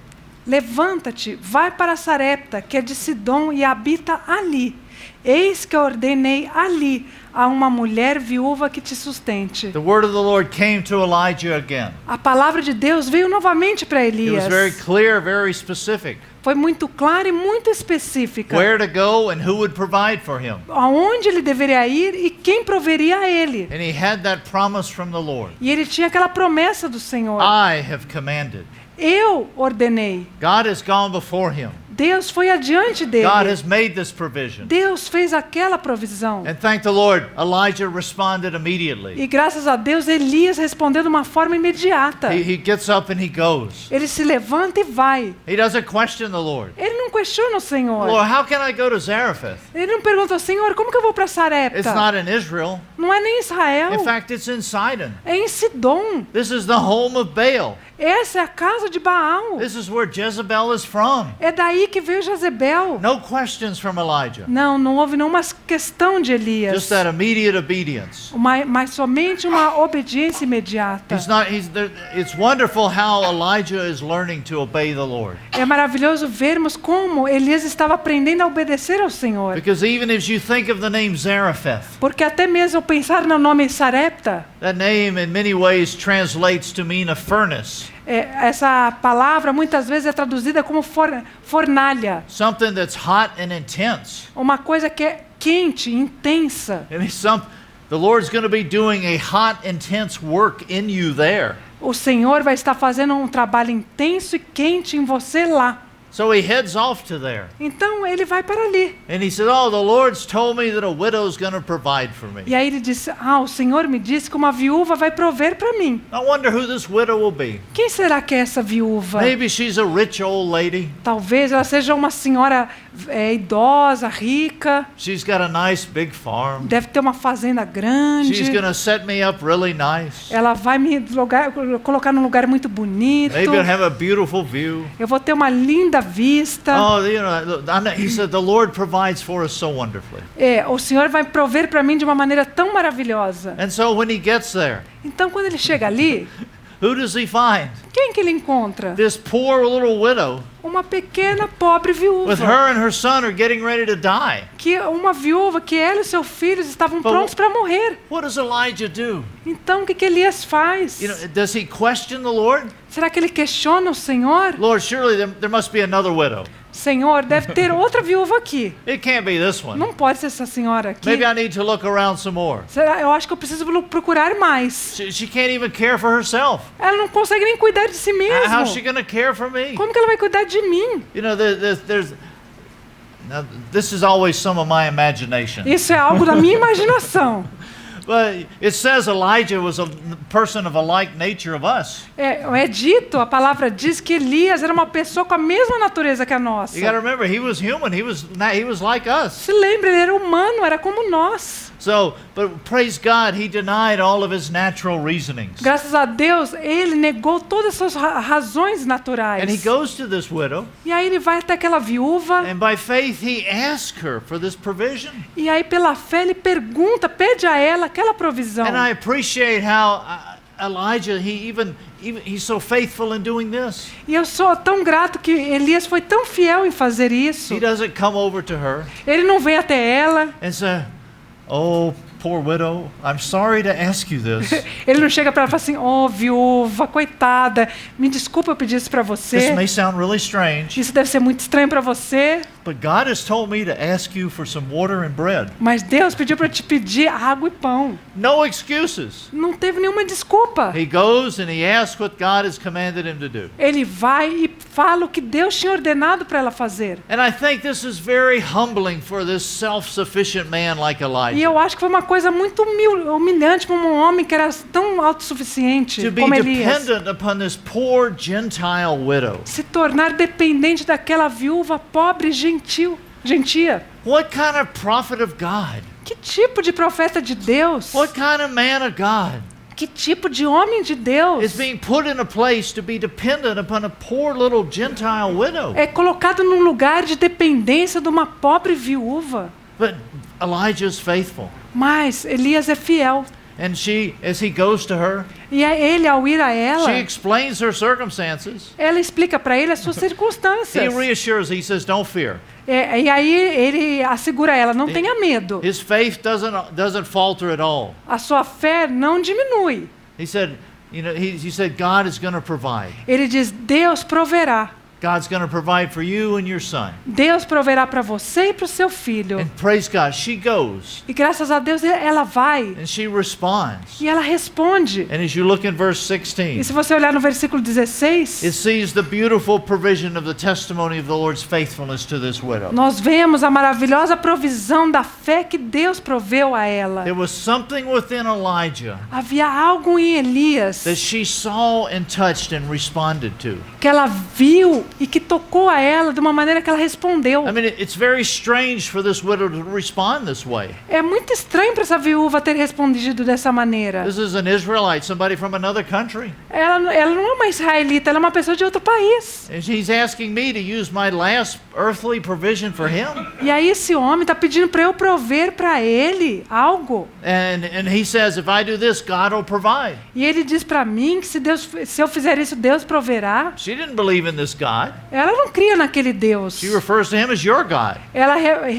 Levanta-te, vai para Sarepta, que é de Sidom, e habita ali. Eis que eu ordenei ali a uma mulher viúva que te sustente. The word of the Lord came to Elijah again. A palavra de Deus veio novamente para It Elias. was very clear, very specific. Foi muito clara e muito específica. Where to go and who would provide for him. Aonde ele deveria ir e quem proveria a ele. And he had that promise from the Lord. E ele tinha aquela promessa do Senhor. I have commanded. Eu ordenei. God has gone before him. Deus foi adiante dele. God has made this provision. Deus fez aquela provisão. And thank the Lord, Elijah responded immediately. E graças a Deus, Elias respondeu de uma forma imediata. He gets up and he goes. Ele se levanta e vai. He doesn't question the Lord. Ele não questiona o Senhor. Lord, how can I go to Zarephath? Ele não pergunta ao Senhor, como que eu vou para It's Sarepta? not in Israel. Não é nem Israel. In fact, it's in Sidon. É em Sidom. This is the home of Baal. Essa é a casa de Baal. This is where Jezebel is from. É daí que veio Jezebel. No questions from Elijah. Não houve nenhuma questão de Elias. Just that immediate obedience. Mas somente uma obediência imediata. It's wonderful how Elijah is learning to obey the Lord. É maravilhoso vermos como Elias estava aprendendo a obedecer ao Senhor. Because even as you think of the name Zarephath, Porque até mesmo ao pensar no nome Sarepta, that name in many ways translates to mean a furnace. essa palavra muitas vezes é traduzida como fornalha. Something that's hot and intense. Uma coisa que é quente, intensa. And the Lord's going to be doing a hot, intense work in you there. O Senhor vai estar fazendo um trabalho intenso e quente em você lá. So he heads off to there. Então ele vai para ali. And he said, "Oh, the Lord's told me that a widow's going to provide for me." E aí ele disse: o Senhor me disse que uma viúva vai prover para mim. I wonder who this widow will be. Quem será que é essa viúva? Maybe she's a rich old lady. Talvez ela seja uma senhora idosa, rica. She's got a nice big farm. Deve ter uma fazenda grande. She's going to set me up really nice. Ela vai me colocar num lugar muito bonito. Maybe I'll have a beautiful view. Eu vou ter uma linda vista. Oh, he said, the Lord provides for us so wonderfully. O Senhor vai prover para mim de uma maneira tão maravilhosa. And so when he gets there, Então quando ele chega ali, who does he find? quem que ele encontra? This poor little widow Uma pequena pobre viúva. with her and her son are getting ready to die. Que uma viúva que ela e seus filhos estavam prontos para morrer. What does Elijah do? Então o que Elias faz? Does he question the Lord? Será que ele questiona o Senhor? Lord, surely there must be another widow. Senhor, deve ter outra viúva aqui. It can't be this one. Não pode ser essa senhora aqui. Maybe I need to look around some more. Será? Eu acho que eu preciso procurar mais. She can't even care for herself. Ela não consegue nem cuidar de si mesma. How's she going to care for me? Como que ela vai cuidar de mim? Now, this is always some of my imagination. Isso é algo da minha imaginação. But it says Elijah was a person of a like nature of us. É dito, a palavra diz que Elias era uma pessoa com a mesma natureza que a nossa. You got to remember, he was human. He was like us. Se lembra, ele era humano, era como nós. So, but praise God, he denied all of his natural reasonings. Graças a Deus, ele negou todas as suas razões naturais. And he goes to this widow. E aí ele vai até aquela viúva. And by faith he asks her for this provision. E aí pela fé ele pergunta, pede a ela aquela provisão. And I appreciate how Elijah, he's so faithful in doing this. E eu sou tão grato que Elias foi tão fiel em fazer isso. He doesn't come over to her Ele não vem até ela. and say, "Oh, poor widow, I'm sorry to ask you this. Ele não chega para ela e fala assim: "Oh, viúva, coitada, me desculpa eu pedir isso para This você. may sound really strange, Isso deve ser muito estranho para você, but God has told me to ask you for some water and bread." mas Deus pediu para eu te pedir água e pão." No excuses. Não teve nenhuma desculpa. He goes and he asks what God has commanded him to do. Ele vai e fala o que Deus tinha ordenado para ela fazer. And I think this is very humbling for this self-sufficient man like E Elijah. eu acho que foi uma coisa muito humilhante para um homem que era tão autossuficiente To be como Elias. dependent upon this poor Gentile widow. Se tornar dependente daquela viúva pobre e gentia. What kind of prophet of God? Que tipo de profeta de Deus? What kind of man of God Que tipo de homem de Deus is being put in a place to be dependent upon a poor little Gentile widow? é colocado num lugar de dependência de uma pobre viúva? But Elijah is faithful. Mas Elias é fiel. And as he goes to her, E ele, ao ir a ela, she explains her circumstances. ela explica para ele as suas He circunstâncias. reassures, he says, "Don't fear." E aí ele assegura ela: não tenha medo. His faith doesn't falter at all. A sua fé não diminui. He said, he said, God is going to provide. Ele diz: Deus proverá. God's going to provide for you and your son. Deus proverá para você e para o seu filho. And praise God, she goes E graças a Deus ela vai and she responds. e ela responde. And as you look in verse E 16, se você olhar no versículo 16, it sees the beautiful provision of the testimony of the Lord's faithfulness to this widow. nós vemos a maravilhosa provisão da fé que Deus proveu a ela. There was something within Elijah Havia algo em Elias that she saw and touched and responded to. que ela viu e que tocou a ela de uma maneira que ela respondeu. I mean, it's very strange for this widow to respond this way. É muito estranho para essa viúva ter respondido dessa maneira. This is an Israelite, somebody from another country. Ela não é uma israelita, ela é uma pessoa de outro país. And he's asking me to use my last earthly provision for him. E aí esse homem está pedindo para eu prover para ele algo. And he says, if I do this, God will provide. E ele diz para mim que se eu fizer isso, Deus proverá. She didn't believe in this God. Ela não cria naquele Deus. She refers to him as your God. Ela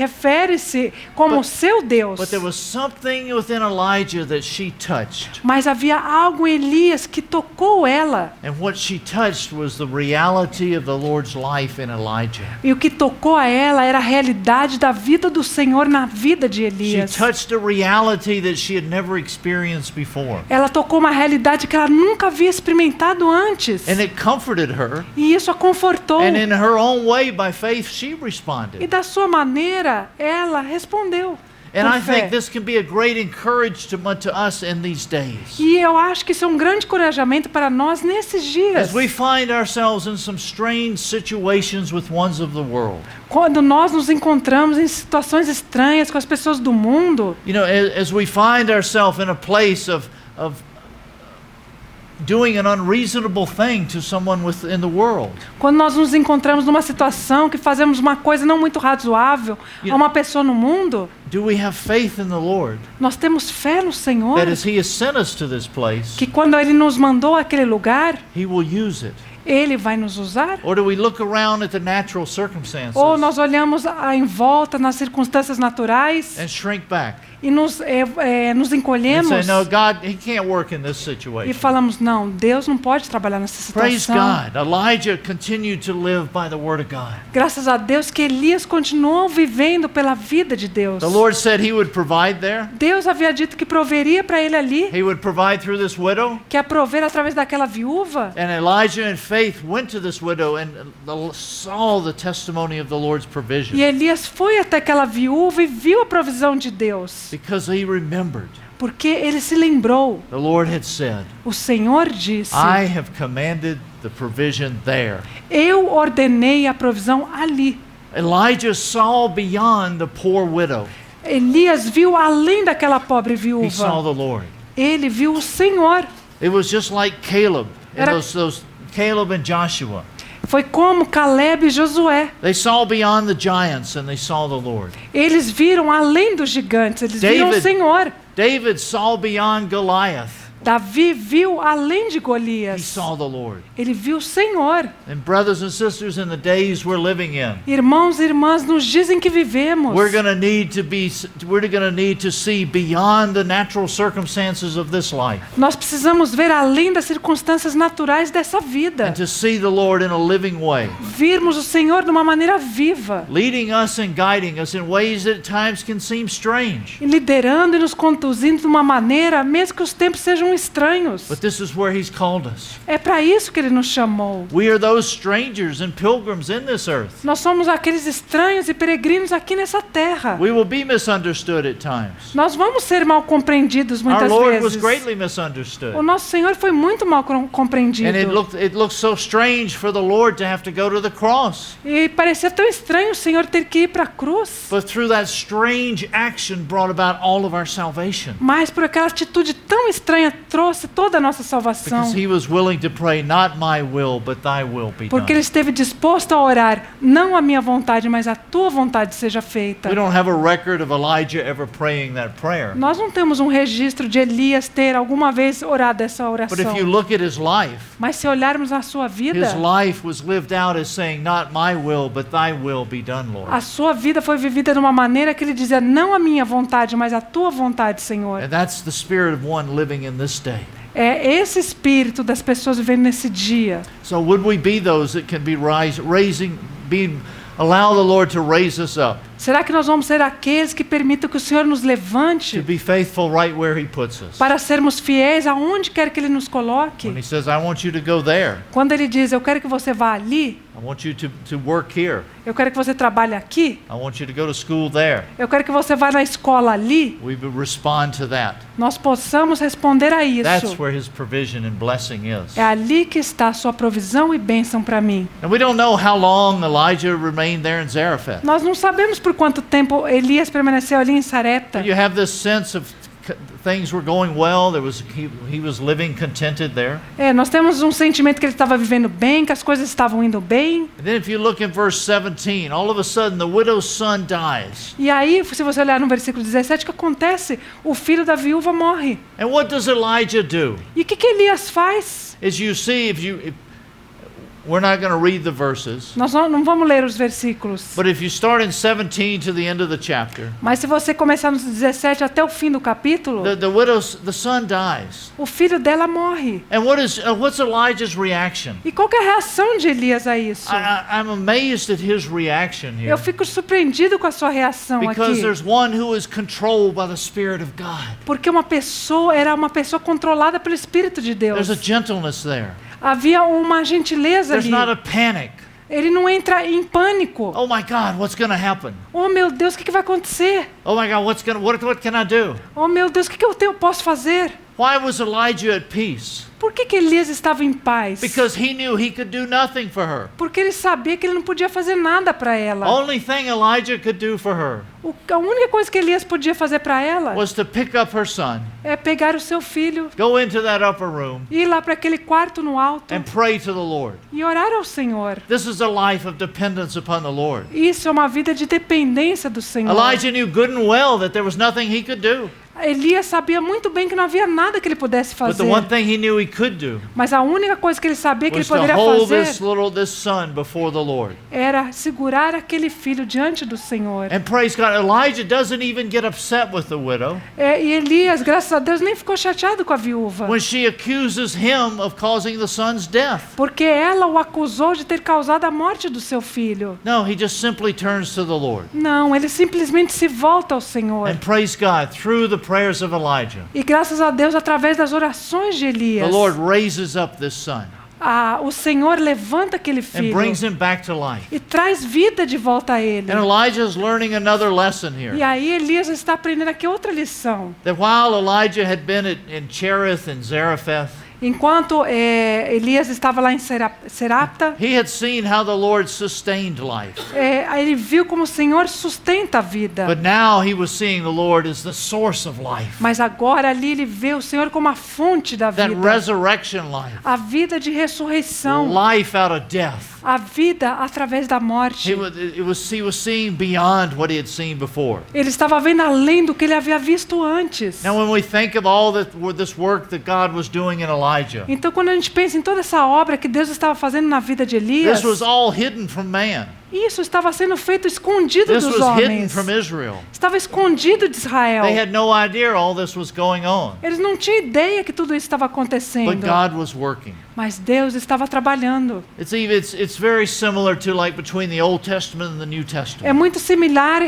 refere-se como seu Deus. But there was something within Elijah that she touched. Mas havia algo em Elias que tocou ela. And what she touched was the reality of the Lord's life in Elijah. E o que tocou a ela era a realidade da vida do Senhor na vida de She Elias. touched a reality that she had never experienced before. Ela tocou uma realidade que ela nunca havia experimentado antes. And it comforted her E isso a confortou. confortou. And in her own way, by faith, she E responded. da sua maneira, ela respondeu. And por I fé. think this can be a great encouragement to us in these days. E eu acho que isso é um grande encorajamento para nós nesses dias. As we find ourselves in some strange situations with ones of the world. Quando nós nos encontramos em situações estranhas com as pessoas do mundo, You know, as we find ourselves in a place of doing an unreasonable thing to someone within the world. quando nós nos encontramos numa situação que fazemos uma coisa não muito razoável a uma pessoa no mundo, Do we have faith in the Lord nós temos fé no Senhor, that as He has sent us to this place, que quando Ele nos mandou àquele lugar, He will use it? Ele vai nos usar? Or do we look around at the natural circumstances Ou nós olhamos em volta nas circunstâncias naturais and shrink back e nos and encolhemos say, no, God, He can't work in this e situation? falamos, não, Deus não pode trabalhar nessa Praise situação. God. Elijah continued to live by the Word of God. Graças a Deus que Elias continuou vivendo pela vida de Deus. The Lord said He would provide there. Deus havia dito que proveria para ele ali, He would provide through this widow. que ia prover através daquela viúva. And Elijah in faith went to this widow and saw the testimony of the Lord's provision E Elias foi até aquela viúva e viu a provisão de Deus, because he remembered porque ele se lembrou. the Lord had said, O Senhor disse, I have commanded the provision there. eu ordenei a provisão ali. Elijah saw beyond the poor widow. Elias viu além daquela pobre He saw viúva. the Lord. Ele viu o Senhor. It was just like Caleb and Era- those Caleb and Joshua. Foi como Caleb e Josué. They saw beyond the giants and they saw the Lord. Eles viram além dos gigantes, eles viram o David- Senhor. David saw beyond Goliath. Davi viu além de He Golias. saw the Lord. Ele viu o Senhor. And brothers and sisters, in the days we're living in, Irmãos e irmãs, nos dizem que vivemos. we're going to need to see beyond the natural circumstances of this life Nós precisamos ver além das circunstâncias naturais dessa vida. and to see the Lord in a living way, Virmos o Senhor de uma maneira viva, leading us and guiding us in ways that at times can seem strange. e liderando e nos conduzindo de uma maneira, mesmo que os tempos sejam estranhos. But this is where He's called us. É para isso que Ele nos chamou. We are those strangers and pilgrims in this earth. Nós somos aqueles estranhos e peregrinos aqui nessa terra. We will be misunderstood at times. Nós vamos ser mal compreendidos Our muitas Lord was vezes. greatly misunderstood. O nosso Senhor foi muito mal compreendido. And it looked so strange for the Lord to have to go to the cross. E parecia tão estranho o Senhor ter que ir para a cruz. But through that strange action brought about all of our salvation. Mas por aquela atitude tão estranha trouxe toda a nossa salvação. Because He was willing to pray, not my will, but thy will be Porque Ele done. esteve disposto a orar, não a minha vontade, mas a tua vontade seja feita. We don't have a record of Elijah ever praying that prayer. Nós não temos um registro de Elias ter alguma vez orado essa But if oração. you look at his life, Mas se olharmos a sua vida, his life was lived out as saying, not my will, but thy will be done, Lord. a sua vida foi vivida de uma maneira que ele dizia, não a minha vontade, mas a tua vontade, Senhor. And that's the spirit of one living in this day. É esse espírito das pessoas vivendo nesse dia. So would we be those that can be allow the Lord to raise us up, Será que nós vamos ser aqueles que permitam que o Senhor nos to levante be faithful right where He puts us? para sermos fiéis aonde quer que Ele nos coloque? When He says, I want you to go there, Quando Ele diz, eu quero que você vá ali, I want you to work here, eu quero que você trabalhe aqui, I want you to go to school there, eu quero que você vá na escola ali, we would respond to that. nós possamos responder a That's isso. where His provision and blessing is. É ali que está a sua provisão e bênção para mim. And we don't know how long Elijah remained there in Zarephath. Nós não sabemos por quanto tempo Elias permaneceu ali em Sarepta. You have this sense of things were going well. He was living contented there. Nós temos um sentimento que ele estava vivendo bem, que as coisas estavam indo bem. And then if you look in verse 17, all of a sudden the widow's son dies. E aí, se você olhar no versículo 17, o que acontece? O filho da viúva morre. And what does Elijah do? E o que Elias faz? As you see, we're not going to read the verses, Nós não vamos ler os versículos. but if you start in 17 to the end of the chapter, Mas se você começar no 17 até o fim do capítulo, the son dies. o filho dela morre. And what's Elijah's reaction? E qual que é a reação de Elias a isso? I'm amazed at his reaction here. Eu fico surpreendido com a sua reação Because aqui. there's one who is controlled by the Spirit of God. Porque era uma pessoa controlada pelo Espírito de Deus. There's a gentleness there. Havia uma gentileza There's ali. not a panic. Ele não entra em pânico. Oh my God, what's going to happen? Oh meu Deus, o que vai acontecer? Oh my God, what can I do? Oh meu Deus, o que eu posso fazer? Why was Elijah at peace? Por que Elias estava em paz? Because he knew he could do nothing for her. Porque ele sabia que ele não podia fazer nada para ela. Only thing Elijah could do for her A única coisa que Elias podia fazer para ela was to pick up her son, é pegar o seu filho, go into that upper room, ir lá para aquele quarto no alto and pray to the Lord. e orar ao Senhor. This is a life of dependence upon the Lord. Isso é uma vida de dependência do Senhor. Elijah knew good and well that there was nothing he could do. Elias sabia muito bem que não havia nada que ele pudesse But fazer. the one thing he knew he could do Mas a única coisa que ele sabia que ele was to poderia hold fazer this son before the Lord. era segurar aquele filho diante do Senhor. And praise God, Elijah doesn't even get upset with the widow E Elias, graças a Deus, nem ficou chateado com a viúva. when she accuses him of causing the son's death. Porque ela o acusou de ter causado a morte do seu filho. No, he just simply turns to the Lord. Não, ele simplesmente se volta ao Senhor. And praise God, through the prayers of Elijah, E graças a Deus, através das orações de the Elias, Lord raises up this son o Senhor levanta aquele and filho brings him back to life. e traz vida de volta a ele. And Elijah is learning another lesson E here. aí Elias está aprendendo aqui outra lição. That while Elijah had been in Cherith and Zarephath, Enquanto Elias estava lá em Serapta, he had seen how the Lord sustained life. ele viu como o Senhor sustenta a vida. But now he was seeing the Lord as the source of life. Mas agora ali ele vê o Senhor como a fonte da That vida. resurrection life. A vida de ressurreição. Life out of death. A vida através da morte. He was seeing beyond what he had seen before. Ele estava vendo além do que ele havia visto antes. Now when we think of all this work that God was doing in Elijah, Então quando a gente pensa em toda essa obra que Deus estava fazendo na vida de Elias, this was all hidden from man. isso estava sendo feito escondido This dos was hidden homens. from Israel. Estava escondido de Israel. They had no idea all this was going on. Eles não tinham ideia que tudo isso estava But acontecendo. God was working. Mas Deus estava trabalhando. It's very similar to like between the Old Testament and the New É Testament. muito similar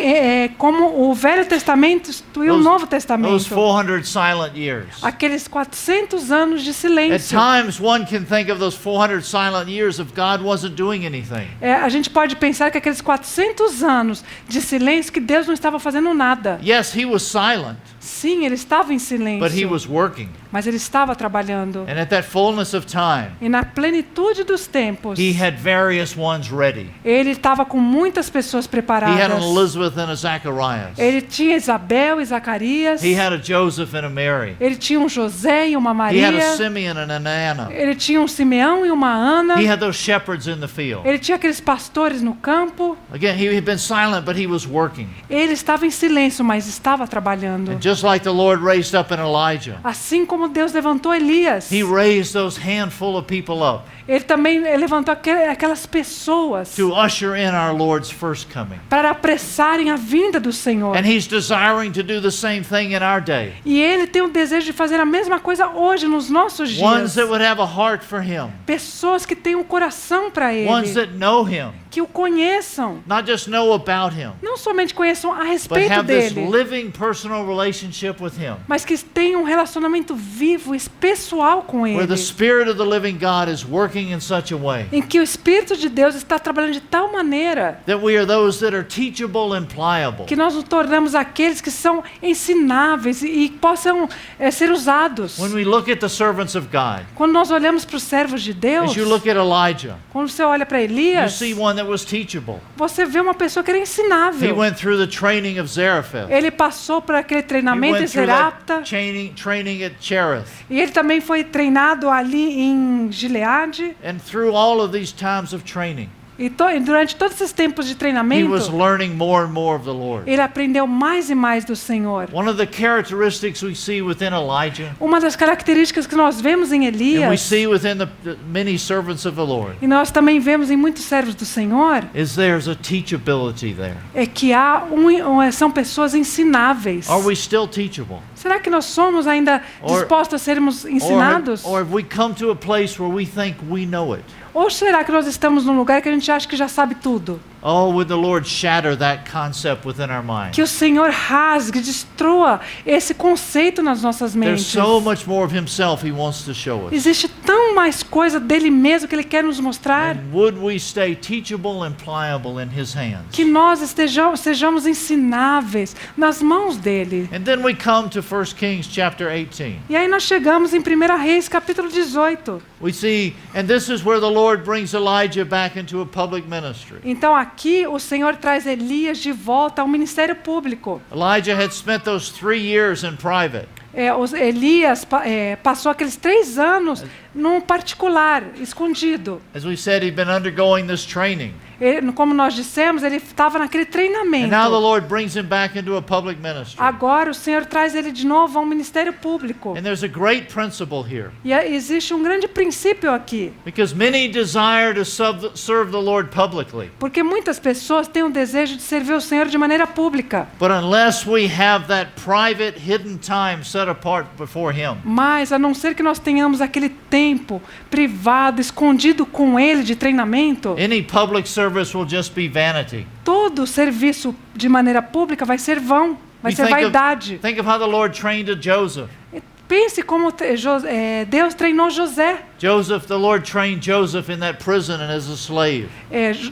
como o Velho Testamento e o Novo Those Testamento. 400 silent years. Aqueles 400 anos de At silêncio. times one can think of those 400 silent years if God wasn't doing anything. A gente pode pensar que aqueles 400 anos de silêncio que Deus não estava fazendo nada. Yes, he was silent, Sim, ele estava em but he silêncio, was working. mas ele estava trabalhando. And at that fullness of time, E na plenitude dos tempos, he had various ones ready. ele estava com muitas pessoas He had preparadas. an Elizabeth and a Zacharias. Ele tinha Isabel e Zacarias. He had a Joseph and a Mary. Ele tinha um José e uma He had a Maria. Simeon and an Anna. Ele tinha um Simeão e uma Ana. He had those shepherds in the field. Ele tinha aqueles pastores no campo. Again, he had been silent, but he was working. Ele estava em silêncio, mas estava trabalhando. And just like the Lord raised up in Elijah, Assim como Deus levantou Elias, he raised those handful of people up ele também levantou aquelas pessoas to usher in our Lord's first coming. para apressarem a vinda do Senhor. And he's desiring to do the same thing in our day. E ele tem o desejo de fazer a mesma coisa hoje nos nossos Ones dias. that would have a heart for him. Pessoas que têm um coração para Ones ele, that know him. que o conheçam, Not just know about him, não somente conheçam a but respeito have this dele, living personal relationship with him. mas que tenham um relacionamento vivo, pessoal com Where ele, the Spirit of the living God is working in such a way em que o Espírito de Deus está trabalhando de tal maneira that we are those that are teachable and pliable. que nós nos tornamos aqueles que são ensináveis e possam ser usados. When we look at the servants of God, Quando nós olhamos para os servos de Deus, as you look at Elijah, quando você olha para you Elias, see one that was teachable. você vê uma pessoa que era He ensinável. went through the training of Zarephath. Ele passou por aquele He treinamento em went through that Serapta training at Cherith. e ele também foi treinado ali em Gileade. And through all of these times of training, E durante todos esses tempos de he treinamento, was learning more and more of the Lord. ele aprendeu mais e mais do Senhor. One of the characteristics we see within Elijah, Uma das características que nós vemos em and we Elias, see within the many servants of the Lord, e nós também vemos em muitos servos do Senhor, is there's a teachability there. é que são pessoas ensináveis. Are we still teachable? Será que nós somos ainda dispostos a sermos ensinados? Or have we come to a place where we think we know it? Ou será que nós estamos num lugar que a gente acha que já sabe tudo? Oh, would the Lord shatter that concept within our mind? Que o Senhor rasgue, destrua esse conceito nas nossas There's mentes. so much more of himself he wants to show us. Existe tão mais coisa dele mesmo que ele quer nos mostrar. And would we stay teachable and pliable in his hands? Que nós sejamos ensináveis nas mãos dele. And then we come to 1 Kings chapter 18. E aí nós chegamos em 1 Reis capítulo 18. We see, and this is where the Lord brings Elijah back into a public ministry. Então aqui o Senhor traz Elias de volta ao ministério público. Elijah had spent those 3 years in private. Elias passou aqueles 3 anos num particular, escondido. As we said, he'd been undergoing this training. Como nós dissemos, ele estava naquele treinamento. And now the Lord brings him back into a public ministry. Agora o Senhor traz ele de novo ao ministério público. And there's a great principle here. E existe um grande princípio aqui. Because many desire to serve the Lord publicly. Porque muitas pessoas têm o desejo de servir o Senhor de maneira pública. But unless we have that private hidden time set apart before him. Mas a não ser que nós tenhamos aquele tempo privado, escondido com ele de treinamento, Any public service will just be vanity. todo serviço de maneira pública vai ser vão, vai ser vaidade. Think of how the Lord trained a Joseph. Pense como Deus treinou José. Joseph, the Lord trained Joseph in that prison and as a slave.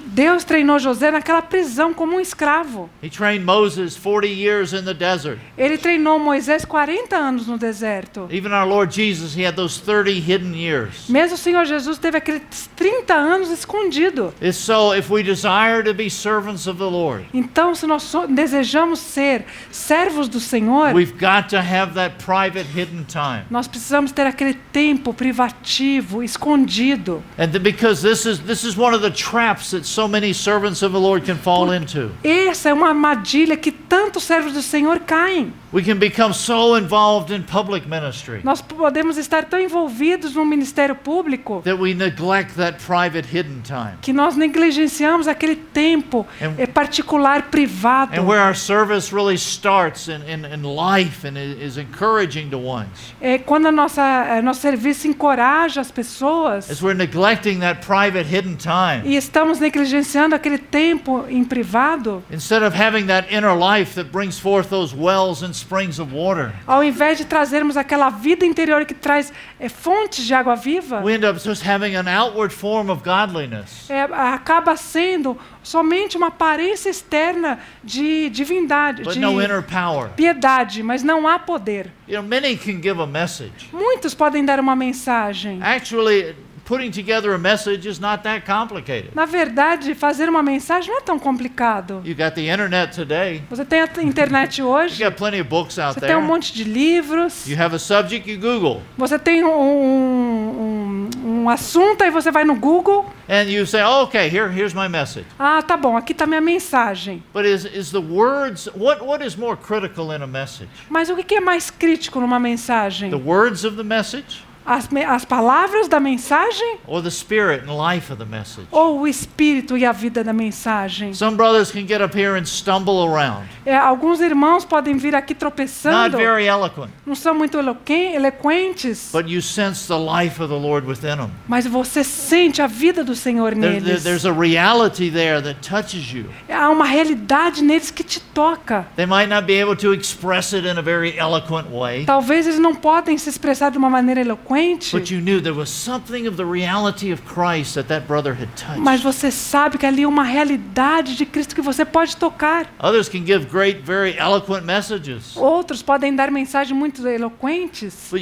Deus treinou José naquela prisão como um escravo. He trained Moses 40 years in the desert. Ele treinou Moisés 40 anos no deserto. Even our Lord Jesus, he had those 30 hidden years. Mesmo o Senhor Jesus teve aqueles 30 anos escondido. It's so if we desire to be servants of the Lord, Então, se nós desejamos ser servos do Senhor, we've got to have that private hidden time. nós precisamos ter aquele tempo privativo, escondido. And because this is one of the traps that so many servants of the Lord can fall into. Essa é uma armadilha que tantos servos do Senhor caem. We can become so involved in public ministry Nós podemos estar tão envolvidos no ministério público that we neglect that private hidden time. que nós negligenciamos aquele tempo particular, privado. And where our service really starts in life and is encouraging to ones. Quando nosso serviço encoraja as pessoas As we're neglecting that private hidden time. e estamos negligenciando aquele tempo em privado, Instead of having that inner life that brings forth those wells and springs of water, ao invés de trazermos aquela vida interior que traz fontes de água viva, we end up just having an outward form of godliness. acaba sendo somente uma aparência externa de divindade, But de no inner power. piedade, mas não há poder. You know, many can give a message. Muitos podem dar uma mensagem. Actually, putting together a message is not that complicated. Na verdade, fazer uma mensagem não é tão complicado. You got the internet today. Você tem a internet hoje, You got plenty of books out você tem um there. monte de livros, You have a subject, you Google. você tem um assunto, aí você vai no Google. And you say, oh, okay, here's my message. Ah, tá bom, aqui está minha mensagem. But is the words, what is more critical in a message? Mas o que é mais crítico numa mensagem? The words of the message As palavras da mensagem or the spirit and life of the message? ou o espírito e a vida da mensagem? Some brothers can get up here and stumble around. Alguns irmãos podem vir aqui Not tropeçando, very eloquent, não são muito eloquentes, but you sense the life of the Lord within them. mas você sente a vida do Senhor neles. There's a reality there that touches you. Há uma realidade neles que te toca. They might not be able to express it in a very eloquent way, Talvez eles não podem se expressar de uma maneira eloquente, but you knew there was something of the reality of Christ that brother had mas touched. você sabe que ali é uma realidade de Cristo que você pode tocar. Others can give great, very eloquent messages, Outros podem dar mensagens muito eloquentes, but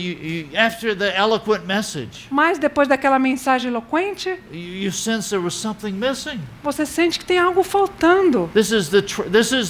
after the eloquent message, mas depois daquela mensagem eloquente, you sense there was something missing. você sente que tem algo faltando. This is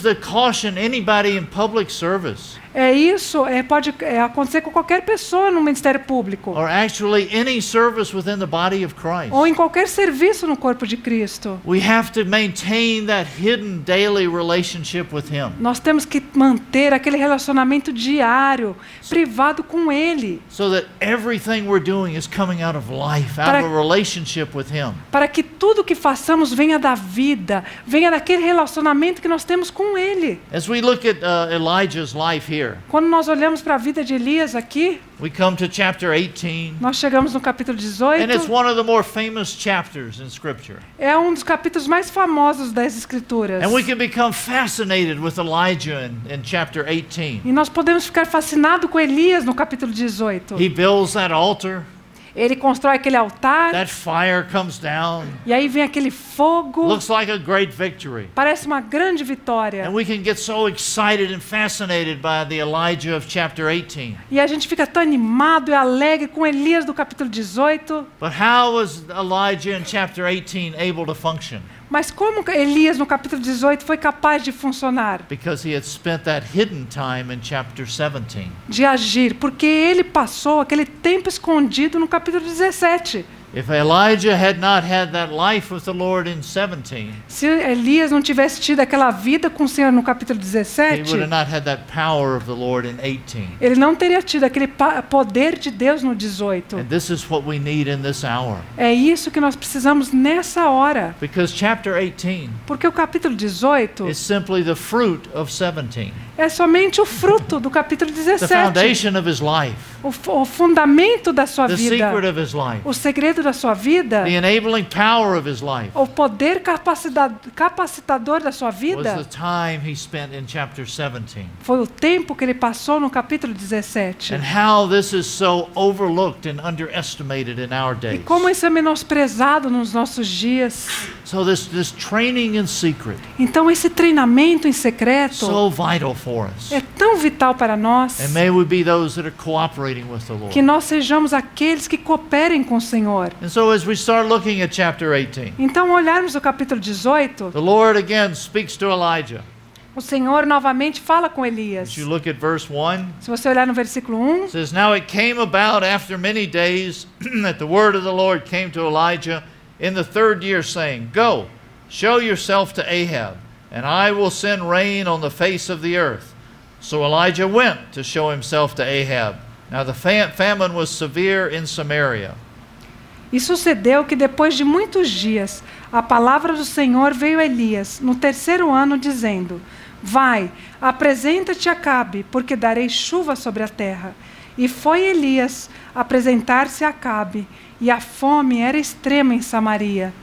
the caution anybody in public service, Isso pode acontecer com qualquer pessoa no ministério público, or actually any service within the body of Christ. ou em qualquer serviço no corpo de Cristo. We have to maintain that hidden daily relationship with Him, Nós temos que manter aquele relacionamento diário, privado com Ele, so that everything we're doing is coming out of life, out of a relationship with Him. para que tudo que façamos venha da vida, venha daquele relacionamento que nós temos com Ele. As we look at Elijah's life here, Quando nós olhamos para a vida de Elias aqui, we come to chapter 18, nós chegamos no capítulo and it's 18. one of the more famous chapters in Scripture. É um dos capítulos mais famosos das Escrituras. And we can become fascinated with Elijah in chapter 18. E nós podemos ficar fascinados com Elias no capítulo 18. He builds that altar. Ele constrói aquele altar, That fire comes down. e aí vem aquele fogo. Looks like a great victory. Parece uma grande vitória. And we can get so excited and fascinated by the Elijah of chapter 18. E a gente fica tão animado e alegre com Elias do capítulo 18. But how was Elijah in chapter 18 able to function? Mas como Elias no capítulo 18 foi capaz de funcionar, Because he had spent that hidden time in chapter 17. de agir? Porque ele passou aquele tempo escondido no capítulo 17. If Elijah had not had that life with the Lord in 17, Se Elias não tivesse tido aquela vida com o Senhor no capítulo he 17, would have not had that power of the Lord in 18. ele não teria tido aquele poder de Deus no 18. And this is what we need in this hour. É isso que nós precisamos nessa hora. Because chapter 18 Porque o capítulo 18 is simply the fruit of 17. é somente o fruto do capítulo The 17. foundation of his life, O fundamento da sua the vida. secret of his life, O segredo da sua vida. the enabling power of his life O poder capacitador da sua was the vida time he spent in chapter 17. foi o tempo que ele passou no capítulo 17. And how this is so overlooked and underestimated in our E days. como isso é menosprezado nos nossos dias. So this training in secret, Então esse treinamento em secreto so vital for us. é tão vital para nós. And may we be those that are cooperating with the Lord. Que nós sejamos aqueles que cooperem com o Senhor. And so as we start looking at chapter 18, Então, olharmos o capítulo 18, the Lord again speaks to Elijah. o Senhor novamente fala com Elias. As you look at verse 1, Se você olhar no versículo 1, it says, Now it came about after many days that the word of the Lord came to Elijah in the 3rd year, saying, Go, show yourself to Ahab, and I will send rain on the face of the earth. So Elijah went to show himself to Ahab. Now the famine was severe in Samaria. e sucedeu que depois de muitos dias, a palavra do Senhor veio a Elias no 3º ano, dizendo: Vai, apresenta-te a Acabe, porque darei chuva sobre a terra. E foi Elias apresentar-se a Acabe, e a fome era extrema em Samaria.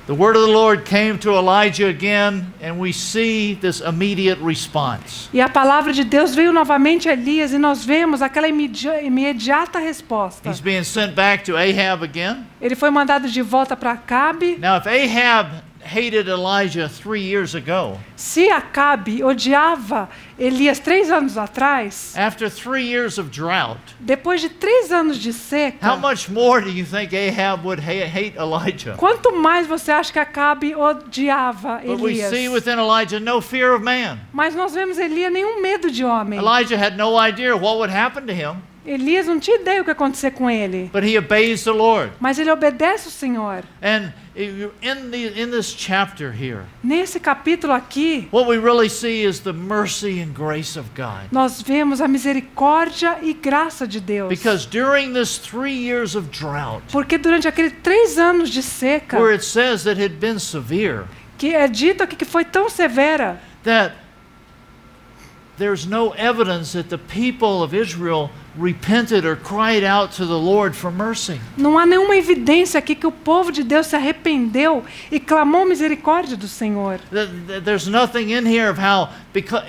The word of the Lord came to Elijah again, and we see this immediate response. E a palavra de Deus veio novamente a Elias, e nós vemos aquela imediata resposta. He's being sent back to Ahab again. Ele foi mandado de volta para Acabe. Now, if Ahab hated Elijah 3 years ago, Se Acabe odiava Elias 3 anos atrás, after 3 years of drought, depois de 3 anos de how seca, much more do you think Ahab would hate Elijah? quanto mais você acha que Acabe odiava But we see Elias? within Elijah no fear of man. Mas nós vemos Elias nenhum medo de homem. Elijah had no idea what would happen to him, Elias não tinha ideia o que ia acontecer com ele. but he obeys the Lord. Mas ele obedece o Senhor. And in this chapter here, Nesse capítulo aqui, what we really see is the mercy and grace of God. nós vemos a misericórdia e graça de Deus. Because during this 3 years of drought, Porque durante aqueles 3 anos de seca, where it says that had been severe, que é dito aqui que foi tão severa, that there's no evidence that the people of Israel repented or cried out to the Lord for mercy. não há nenhuma evidência aqui que o povo de Deus se arrependeu e clamou misericórdia do Senhor. There's nothing in here of how, because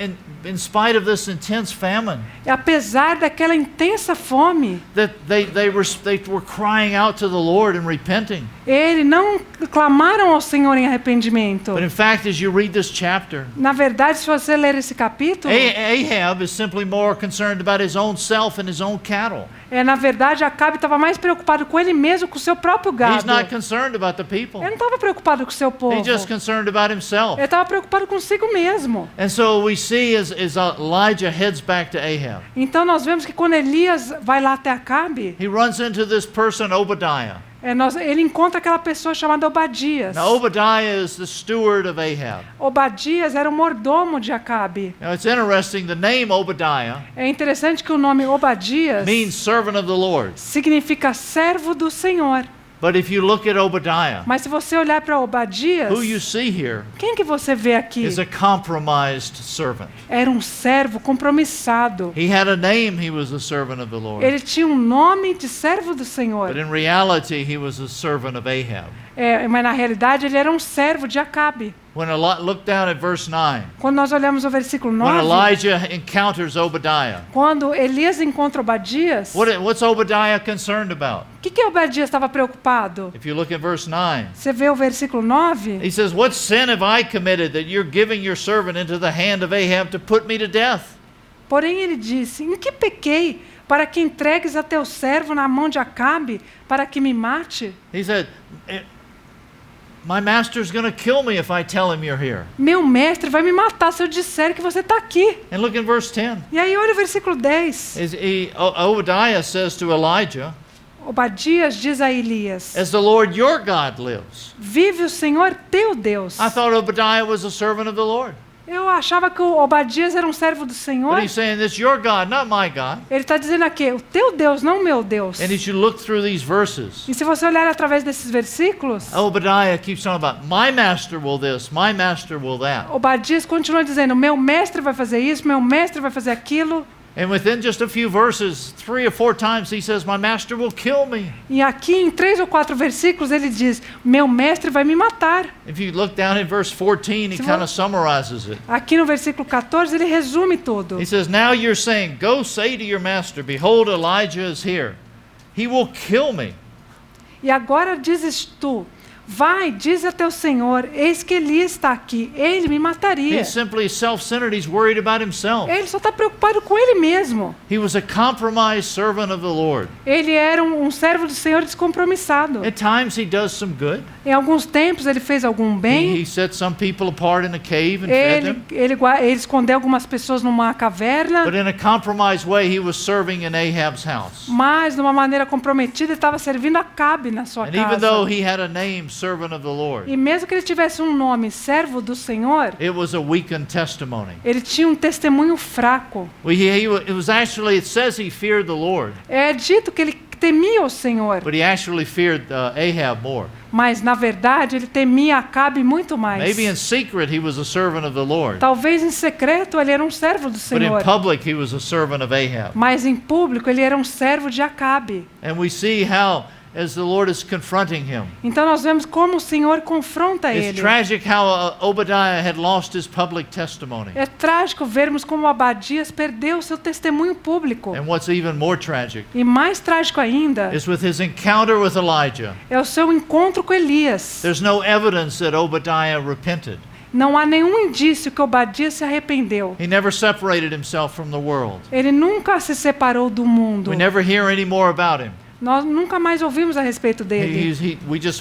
in spite of this intense famine, E apesar daquela intensa fome, that they were crying out to the Lord and repenting. eles não clamaram ao Senhor em arrependimento. But in fact, as you read this chapter, Na verdade, se você ler esse capítulo, Ahab is simply more concerned about his own self and his own cattle. na verdade, Acabe estava mais preocupado com ele mesmo, com o seu próprio He's gado. not concerned about the people. Ele não estava preocupado com o seu povo. He's just concerned about himself. Ele estava preocupado consigo mesmo. And so we see as Elijah heads back to Ahab, Então nós vemos que quando Elias vai lá até Acabe, he runs into this person, Obadiah. ele encontra aquela pessoa chamada Obadias. Now, Obadiah is the steward of Ahab. Obadias era o mordomo de Acabe. Now, it's interesting, the name Obadiah É interessante que o nome Obadias means servant of the Lord. significa servo do Senhor. But if you look at Obadiah, Mas se você olhar para Obadias, who you see here quem que você vê aqui? is a compromised servant. Era um servo compromissado. He had a name, he was a servant of the Lord. Ele tinha um nome de servo do But Senhor. in reality, he was a servant of Ahab. Mas na realidade ele era um servo de Acabe. Look down at verse 9. Quando nós olhamos o versículo When 9, Elijah encounters Obadiah, quando Elias encontra Obadias, what's Obadiah concerned about? o que Obadias estava preocupado? If you look at verse 9, Você vê o versículo 9? he says, "What sin have I committed that you're giving your servant into the hand of Ahab to put me to death?" Porém ele disse: Em que pequei para que entregues a teu servo na mão de Acabe para que me mate? He said, "My master's going to kill me if I tell him you're here." Meu mestre vai me matar se eu disser que você está aqui. And look at verse 10. E aí olha o versículo 10. Obadiah says to Elijah, Obadias diz a Elias: "As the Lord your God lives." Vive o Senhor teu Deus. I thought Obadiah was a servant of the Lord. Eu achava que o Obadias era um servo do Senhor. But he's saying, "It's your God, not my God." Ele está dizendo aqui: o teu Deus, não o meu Deus. And as you look through these verses, E se você olhar através desses versículos, Obadiah keeps talking about, "My master will this, my master will that." Obadias continua dizendo: meu mestre vai fazer isso, meu mestre vai fazer aquilo. And within just a few verses, 3 or 4 times, he says, "My master will kill me." E aqui em 3 ou 4 versículos ele diz: meu mestre vai me matar. If you look down at verse 14, he kind of summarizes it. Aqui no versículo 14 ele resume tudo. He says, "Now you're saying, go say to your master, behold, Elijah is here. He will kill me." E agora dizes tu: vai, diz a teu Senhor, eis que Elias está aqui, ele me mataria. He's simply self-centered. He's worried about himself. Ele só está preocupado com ele mesmo. He was a compromised servant of the Lord. Ele era um servo do Senhor descompromissado. At times he does some good. Em alguns tempos ele fez algum bem. He set some people apart in a cave and fed them. Ele escondeu algumas pessoas numa caverna. But in a compromised way, he was serving in Ahab's house. Mas de uma maneira comprometida ele estava servindo Acabe na sua And even casa. though he had a name, servant of the Lord, E mesmo que ele tivesse um nome, servo do Senhor, it was a weakened testimony. ele tinha um testemunho fraco. It was actually, it says he feared the Lord, É dito que ele temia o Senhor, but he actually feared Ahab more. mas na verdade ele temia Acabe muito mais. Maybe in secret he was a servant of the Lord, Talvez em secreto ele era um servo do but in Senhor, public he was a servant of Ahab. mas em público ele era um servo de Acabe. And we see how, as the Lord is confronting him, Então nós vemos como o Senhor confronta it's ele. tragic how Obadiah had lost his public testimony. É trágico vermos como Obadias perdeu seu testemunho público. And what's even more tragic E mais trágico ainda is with his encounter with Elijah. é o seu encontro com Elias. There's no evidence that Obadiah repented. Não há nenhum indício que Obadias se arrependeu. He never separated himself from the world. Ele nunca se separou do mundo. We never hear any more about him. Nós nunca mais ouvimos a respeito dele.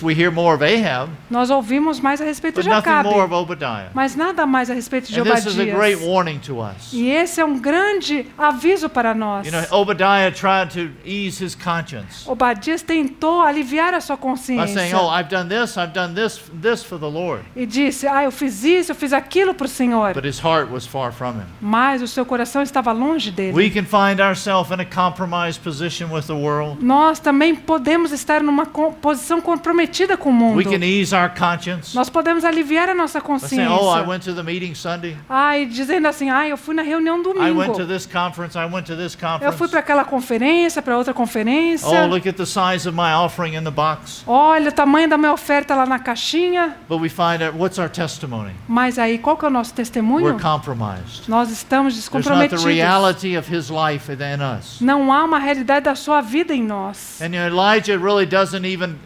We hear more of Ahab, Nós ouvimos mais a respeito but de nothing Acabe, more of Obadiah. mas nada mais a respeito de And this is a great Obadias. warning to us. E esse é um grande aviso para nós. You know, Obadiah tried to ease his conscience Obadias tentou aliviar a sua by consciência. saying, "Oh, I've done this for the Lord." E disse: eu fiz isso, eu fiz aquilo para o Senhor. But his heart was far from him. Mas o seu coração estava longe We dele. can find ourselves in a compromised position with the world. Nós também podemos estar numa posição comprometida com o mundo. We can ease our conscience Nós podemos aliviar a nossa by saying, "Oh, I consciência. went to the meeting Sunday. E dizendo assim: eu fui na reunião I domingo. went to this conference. I went to this Eu fui conference. para aquela conferência, para outra conferência. Oh, look at the size of my offering in the box." Olha o tamanho da minha oferta lá na caixinha. But we find out what's our testimony? Mas aí, qual que é o nosso testemunho? We're compromised. Nós estamos There's not the descomprometidos. reality of his life in us. Não há uma realidade da sua vida em nós. And Elijah really doesn't even,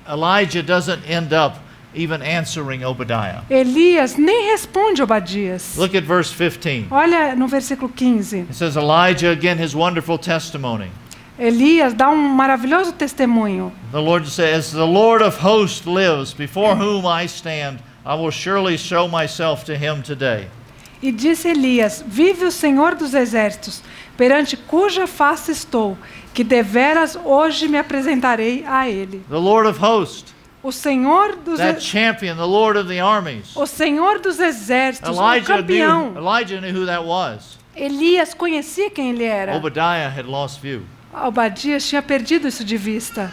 Elijah doesn't end up even answering Obadiah. Elias nem responde Obadias. Look at verse 15. Olha no versículo 15. It says, Elijah, again, his wonderful testimony. Elias dá um maravilhoso testemunho. The Lord says, "The Lord of hosts lives, before whom I stand. I will surely show myself to him today." E disse Elias: Vive o Senhor dos exércitos, perante cuja face estou, que deveras hoje me apresentarei a ele. The Lord of hosts, O Senhor dos that champion, the Lord of the armies. O Senhor dos exércitos, o campeão. Elijah knew who that was. Elias conhecia quem ele era. Obadiah had lost view. Obadias tinha perdido isso de vista.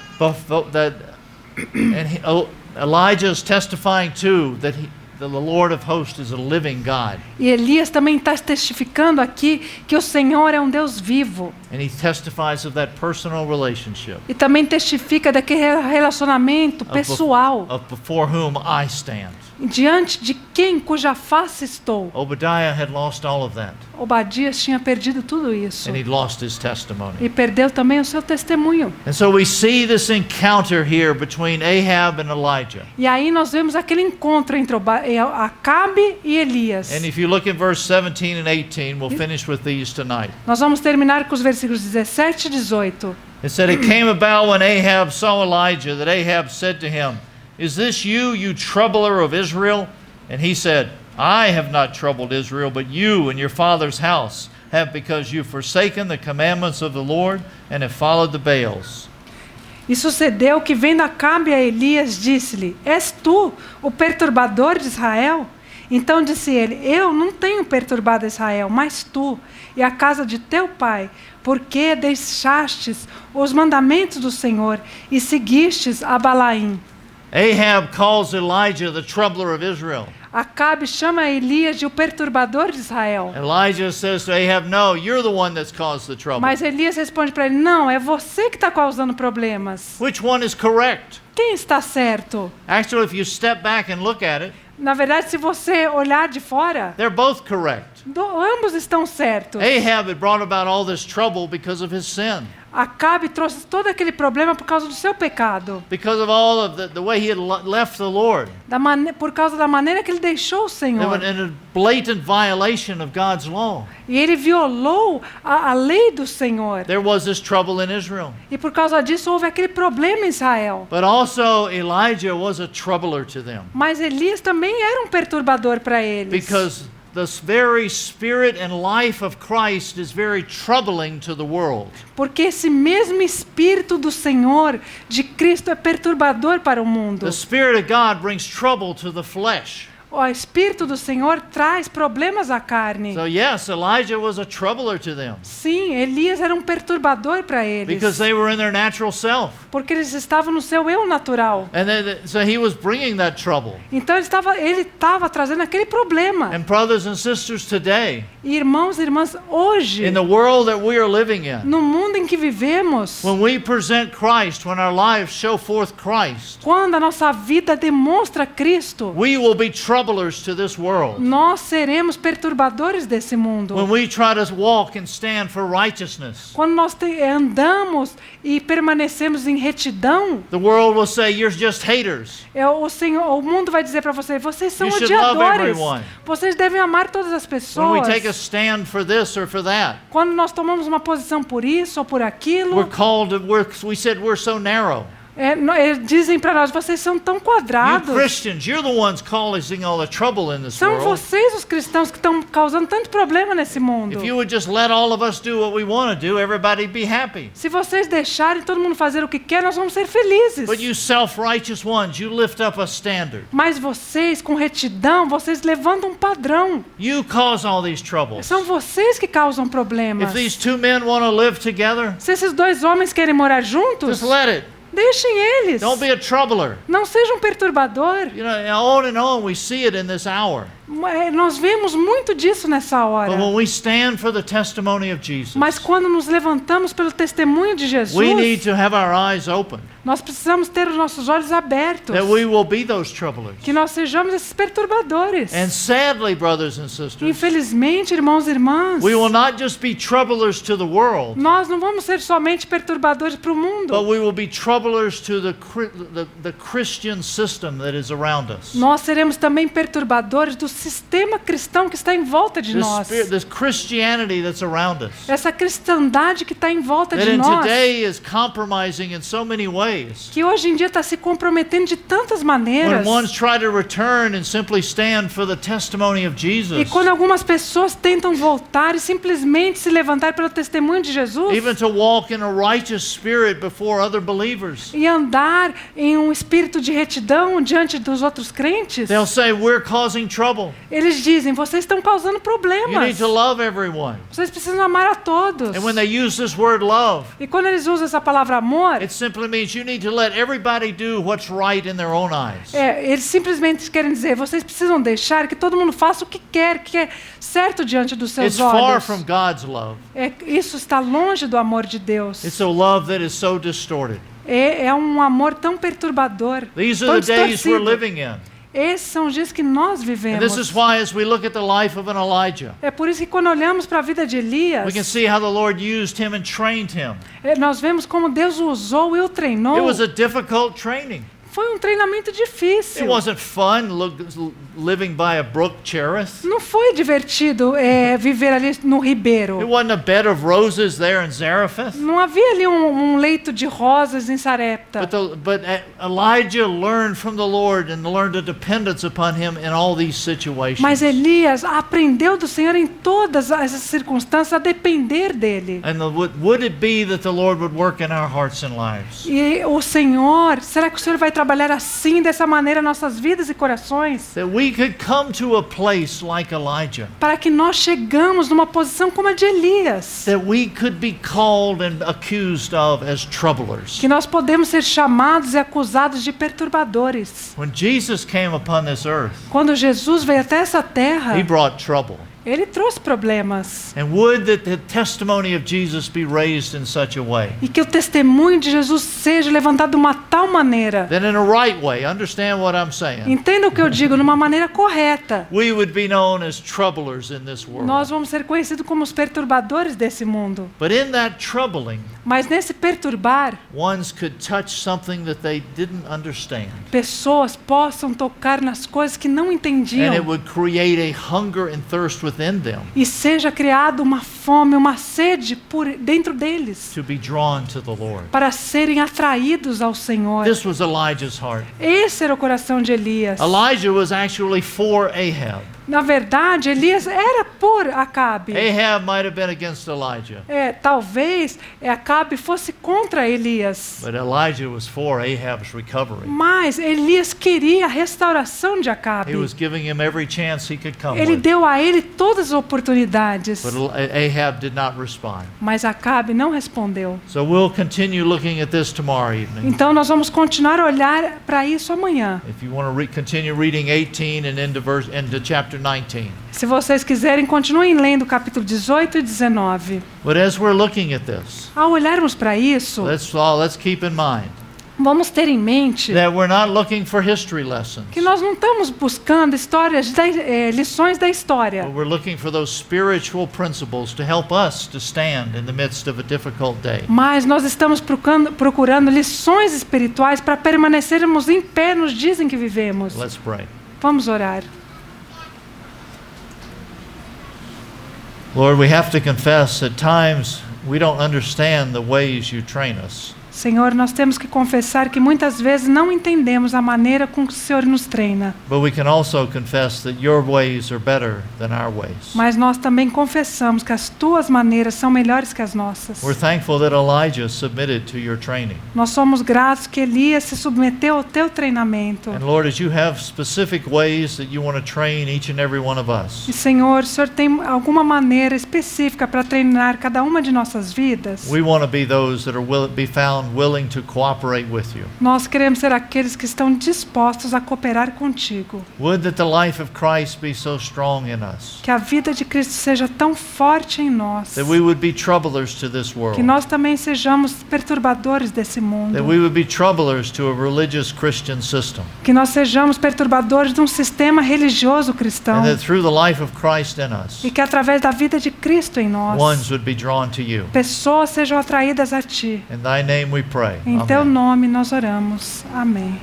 Elijah is testifying too that the Lord of hosts is a living God. E Elias também está testificando aqui que o Senhor é um Deus vivo. And he testifies of that personal relationship. E também testifica daquele relacionamento pessoal. Of before whom I stand. diante de quem cuja face estou. Obadiah had lost all of that, Obadias tinha perdido tudo isso and he'd lost his testimony. e perdeu também o seu testemunho. And so we see this encounter here between Ahab and Elijah. E aí nós vemos aquele encontro entre Acabe e Elias. And if you look at verse 17 and 18, we'll finish with these tonight. Nós vamos terminar com os versículos 17 e 18. It said, "It came about when Ahab saw Elijah that Ahab said to him, 'Is this you, you troubler of Israel?' And he said, 'I have not troubled Israel, but you and your father's house have, because you've forsaken the commandments of the Lord and have followed the Baals.'" E sucedeu que, vendo Acabe a Elias, disse-lhe: És tu o perturbador de Israel? Então disse ele: Eu não tenho perturbado Israel, mas tu e a casa de teu pai, porque deixastes os mandamentos do Senhor e seguistes a Balaim. Ahab calls Elijah the troubler of Israel. Acabe chama Elias de o perturbador de Israel. Elijah says to Ahab, "No, you're the one that's caused the trouble." Mas Elias responde para ele: Não, é você que está causando problemas. Which one is correct? Quem está certo? Actually, if you step back and look at it, Na verdade, se você olhar de fora, they're both correct. ambos estão certos. Ahab had brought about all this trouble because of his sin, Acabe trouxe todo aquele problema por causa do seu pecado, because of all of the way he had left the Lord. por causa da maneira que ele deixou o Senhor. In a blatant violation of God's law. E ele violou a lei do Senhor. There was this trouble in Israel. E por causa disso houve aquele problema em Israel. But also Elijah was a troubler to them, Mas Elias também era um perturbador para eles. because the very spirit and life of Christ is very troubling to the world. Porque esse mesmo Espírito do Senhor, de Cristo, é perturbador para o mundo. The Spirit of God brings trouble to the flesh. O Espírito do Senhor traz problemas à carne. So yes, Elijah was a troubler to them, Sim, Elias era um perturbador para eles. because they were in their natural self. Porque eles estavam no seu eu natural. And so he was bringing that trouble. Então ele estava trazendo aquele problema. And brothers and sisters, today, E irmãos e irmãs, hoje, in the world that we are living in, no mundo em que vivemos, when we present Christ, when our lives show forth Christ, quando a nossa vida demonstra Cristo, we will be troublers to this world. nós seremos perturbadores desse mundo. When we try to walk and stand for righteousness, Quando nós andamos e permanecemos em retidão, the world will say, "You're just haters." o mundo vai dizer para você: vocês são You should love odiadores. everyone. Vocês devem amar todas as When pessoas. we take a stand for this or for that, Quando nós tomamos uma posição por isso ou por aquilo, we're called to, we said we're so narrow. eles dizem para nós: vocês são tão You quadrados. Christians, you're the ones causing all the trouble in this São world. vocês os cristãos que estão causando tanto problema nesse mundo. If you would just let all of us do what we want to do, everybody'd be happy. Se vocês deixarem todo mundo fazer o que quer, nós vamos ser felizes. But you self-righteous ones, you lift up a standard. Mas vocês, com retidão, vocês levantam um padrão. You cause all these troubles. São vocês que causam problemas. If these two men want to live together, Se esses dois homens querem morar juntos, just let it. deixem eles. Don't be a troubler. Não seja um perturbador. You know, on and on we see it in this hour. Nós vemos muito disso nessa hora. But when we stand for the testimony of Jesus, Mas quando nos levantamos pelo testemunho de Jesus, we need to have our eyes open, nós precisamos ter os nossos olhos abertos. that we will be those troublers. Que nós sejamos esses perturbadores. And sadly, brothers and sisters, Infelizmente, irmãos e irmãs, we will not just be troublers to the world, nós não vamos ser somente perturbadores para o mundo. but we will be troublers to the Christian system that is around us. Nós seremos também perturbadores do sistema cristão que está em volta de nós. This Christianity that's around us, Essa cristandade que está em volta that de in nós, today is compromising in so many ways. que hoje em dia está se comprometendo de tantas When maneiras. ones try to return and simply stand for the testimony of E Jesus, quando algumas pessoas tentam voltar e simplesmente se levantar pelo testemunho de Jesus, even to walk in a righteous spirit before other believers, e andar em um espírito de retidão diante dos outros crentes, they'll say, "We're causing trouble. eles dizem: vocês estão causando You problemas. need to love everyone." Vocês precisam amar a todos. And when they use this word love, E quando eles usam essa palavra amor, it simply means you need to let everybody do what's right in their own eyes. eles simplesmente querem dizer: vocês precisam deixar que todo mundo faça o que é certo diante dos seus It's far olhos. from God's love. Isso está longe do amor de Deus. It's a love that is so distorted. É um amor tão perturbador, These tão are the days we're distorcido. living in. Esses são os dias que nós And vivemos. this is why, as we look at the life of an Elijah, É por isso que quando olhamos para a vida de Elias, we can see how the Lord used him and trained him. nós vemos como Deus o usou e o treinou. It was a difficult training. Foi um treinamento It difícil. wasn't fun living by a brook Cherith. Não foi divertido viver ali no It ribeiro. wasn't a bed of roses there in Zarephath. Não havia ali um leito de rosas em Sarepta. But Elijah learned from the Lord and learned a dependence upon him in all these situations. Mas Elias aprendeu do Senhor em todas essas circunstâncias a depender dele. And would it be that the Lord would work in our hearts and lives? E o Senhor, será que o Senhor vai trabalhar assim, dessa maneira, nossas vidas e corações? That we could come to a place like Elijah. Para que nós chegamos numa posição como a de Elias. That we could be called and accused of as troublers. Que nós podemos ser chamados e acusados de perturbadores. When Jesus came upon this earth, Quando Jesus veio até essa terra, he brought trouble. ele trouxe problemas. And would that the testimony of Jesus be raised in such a way E que o testemunho de Jesus seja levantado de uma tal maneira. that in a right way, understand what I'm saying, Entenda o que eu digo, numa maneira correta. we would be known as troublers in this world. Nós vamos ser conhecidos como os perturbadores desse mundo. But in that troubling, Mas nesse perturbar, ones could touch something that they didn't understand. pessoas possam tocar nas coisas que não And it entendiam. would create a hunger and thirst within them E seja criada uma fome, uma sede por dentro deles. to be drawn to the Lord. Para serem atraídos ao Senhor. This was Elijah's heart. Esse era o coração de Elias. Elijah was actually for Ahab. Na verdade, Elias era por Acabe. Ahab might have been against Elijah, Talvez Acabe fosse contra Elias. but Elijah was for Ahab's recovery. Mas Elias queria a restauração de Acabe. He was giving him every chance he could come Ele with. deu a ele todas as oportunidades. But Ahab did not respond. Mas Acabe não respondeu. So we'll continue looking at this tomorrow evening. Então nós vamos continuar a olhar para isso amanhã. If you want to continue reading 18 and into chapter 19. Se vocês quiserem, continuem lendo o capítulo 18 e 19. But as we're looking at this, Ao olharmos para isso, let's keep in mind vamos ter em mente that we're not looking for history lessons. que nós não estamos buscando lições da história. But we're looking for those spiritual principles to help us to stand in the midst of a difficult day. Mas nós estamos procurando lições espirituais para permanecermos em pé nos dias em que vivemos. Let's pray. Vamos orar. Lord, we have to confess at times we don't understand the ways you train us. Senhor, nós temos que confessar que muitas vezes não entendemos a maneira com que o Senhor nos treina. But we can also confess that your ways are better than our ways. Mas nós também confessamos que as tuas maneiras são melhores que as nossas. We're thankful that Elijah submitted to your training. Nós somos gratos que Elias se submeteu ao teu treinamento. And Lord, as you have specific ways that you want to train each and every one of us, E Senhor, o Senhor tem alguma maneira específica para treinar cada uma de nossas vidas? we want to be those that be found willing to cooperate with you. Nós queremos ser aqueles que estão dispostos a cooperar contigo. Would that the life of Christ be so strong in us, Que a vida de Cristo seja tão forte em nós. that we would be troublers to this world, Que nós também sejamos perturbadores desse that mundo. we would be troublers to a religious Christian system, Que nós sejamos perturbadores de um sistema religioso cristão. and that through the life of Christ in us, E que através da vida de Cristo em nós, ones would be drawn to you. pessoas sejam atraídas a Ti. In thy name we pray. Em Teu Amen. nome nós oramos. Amém.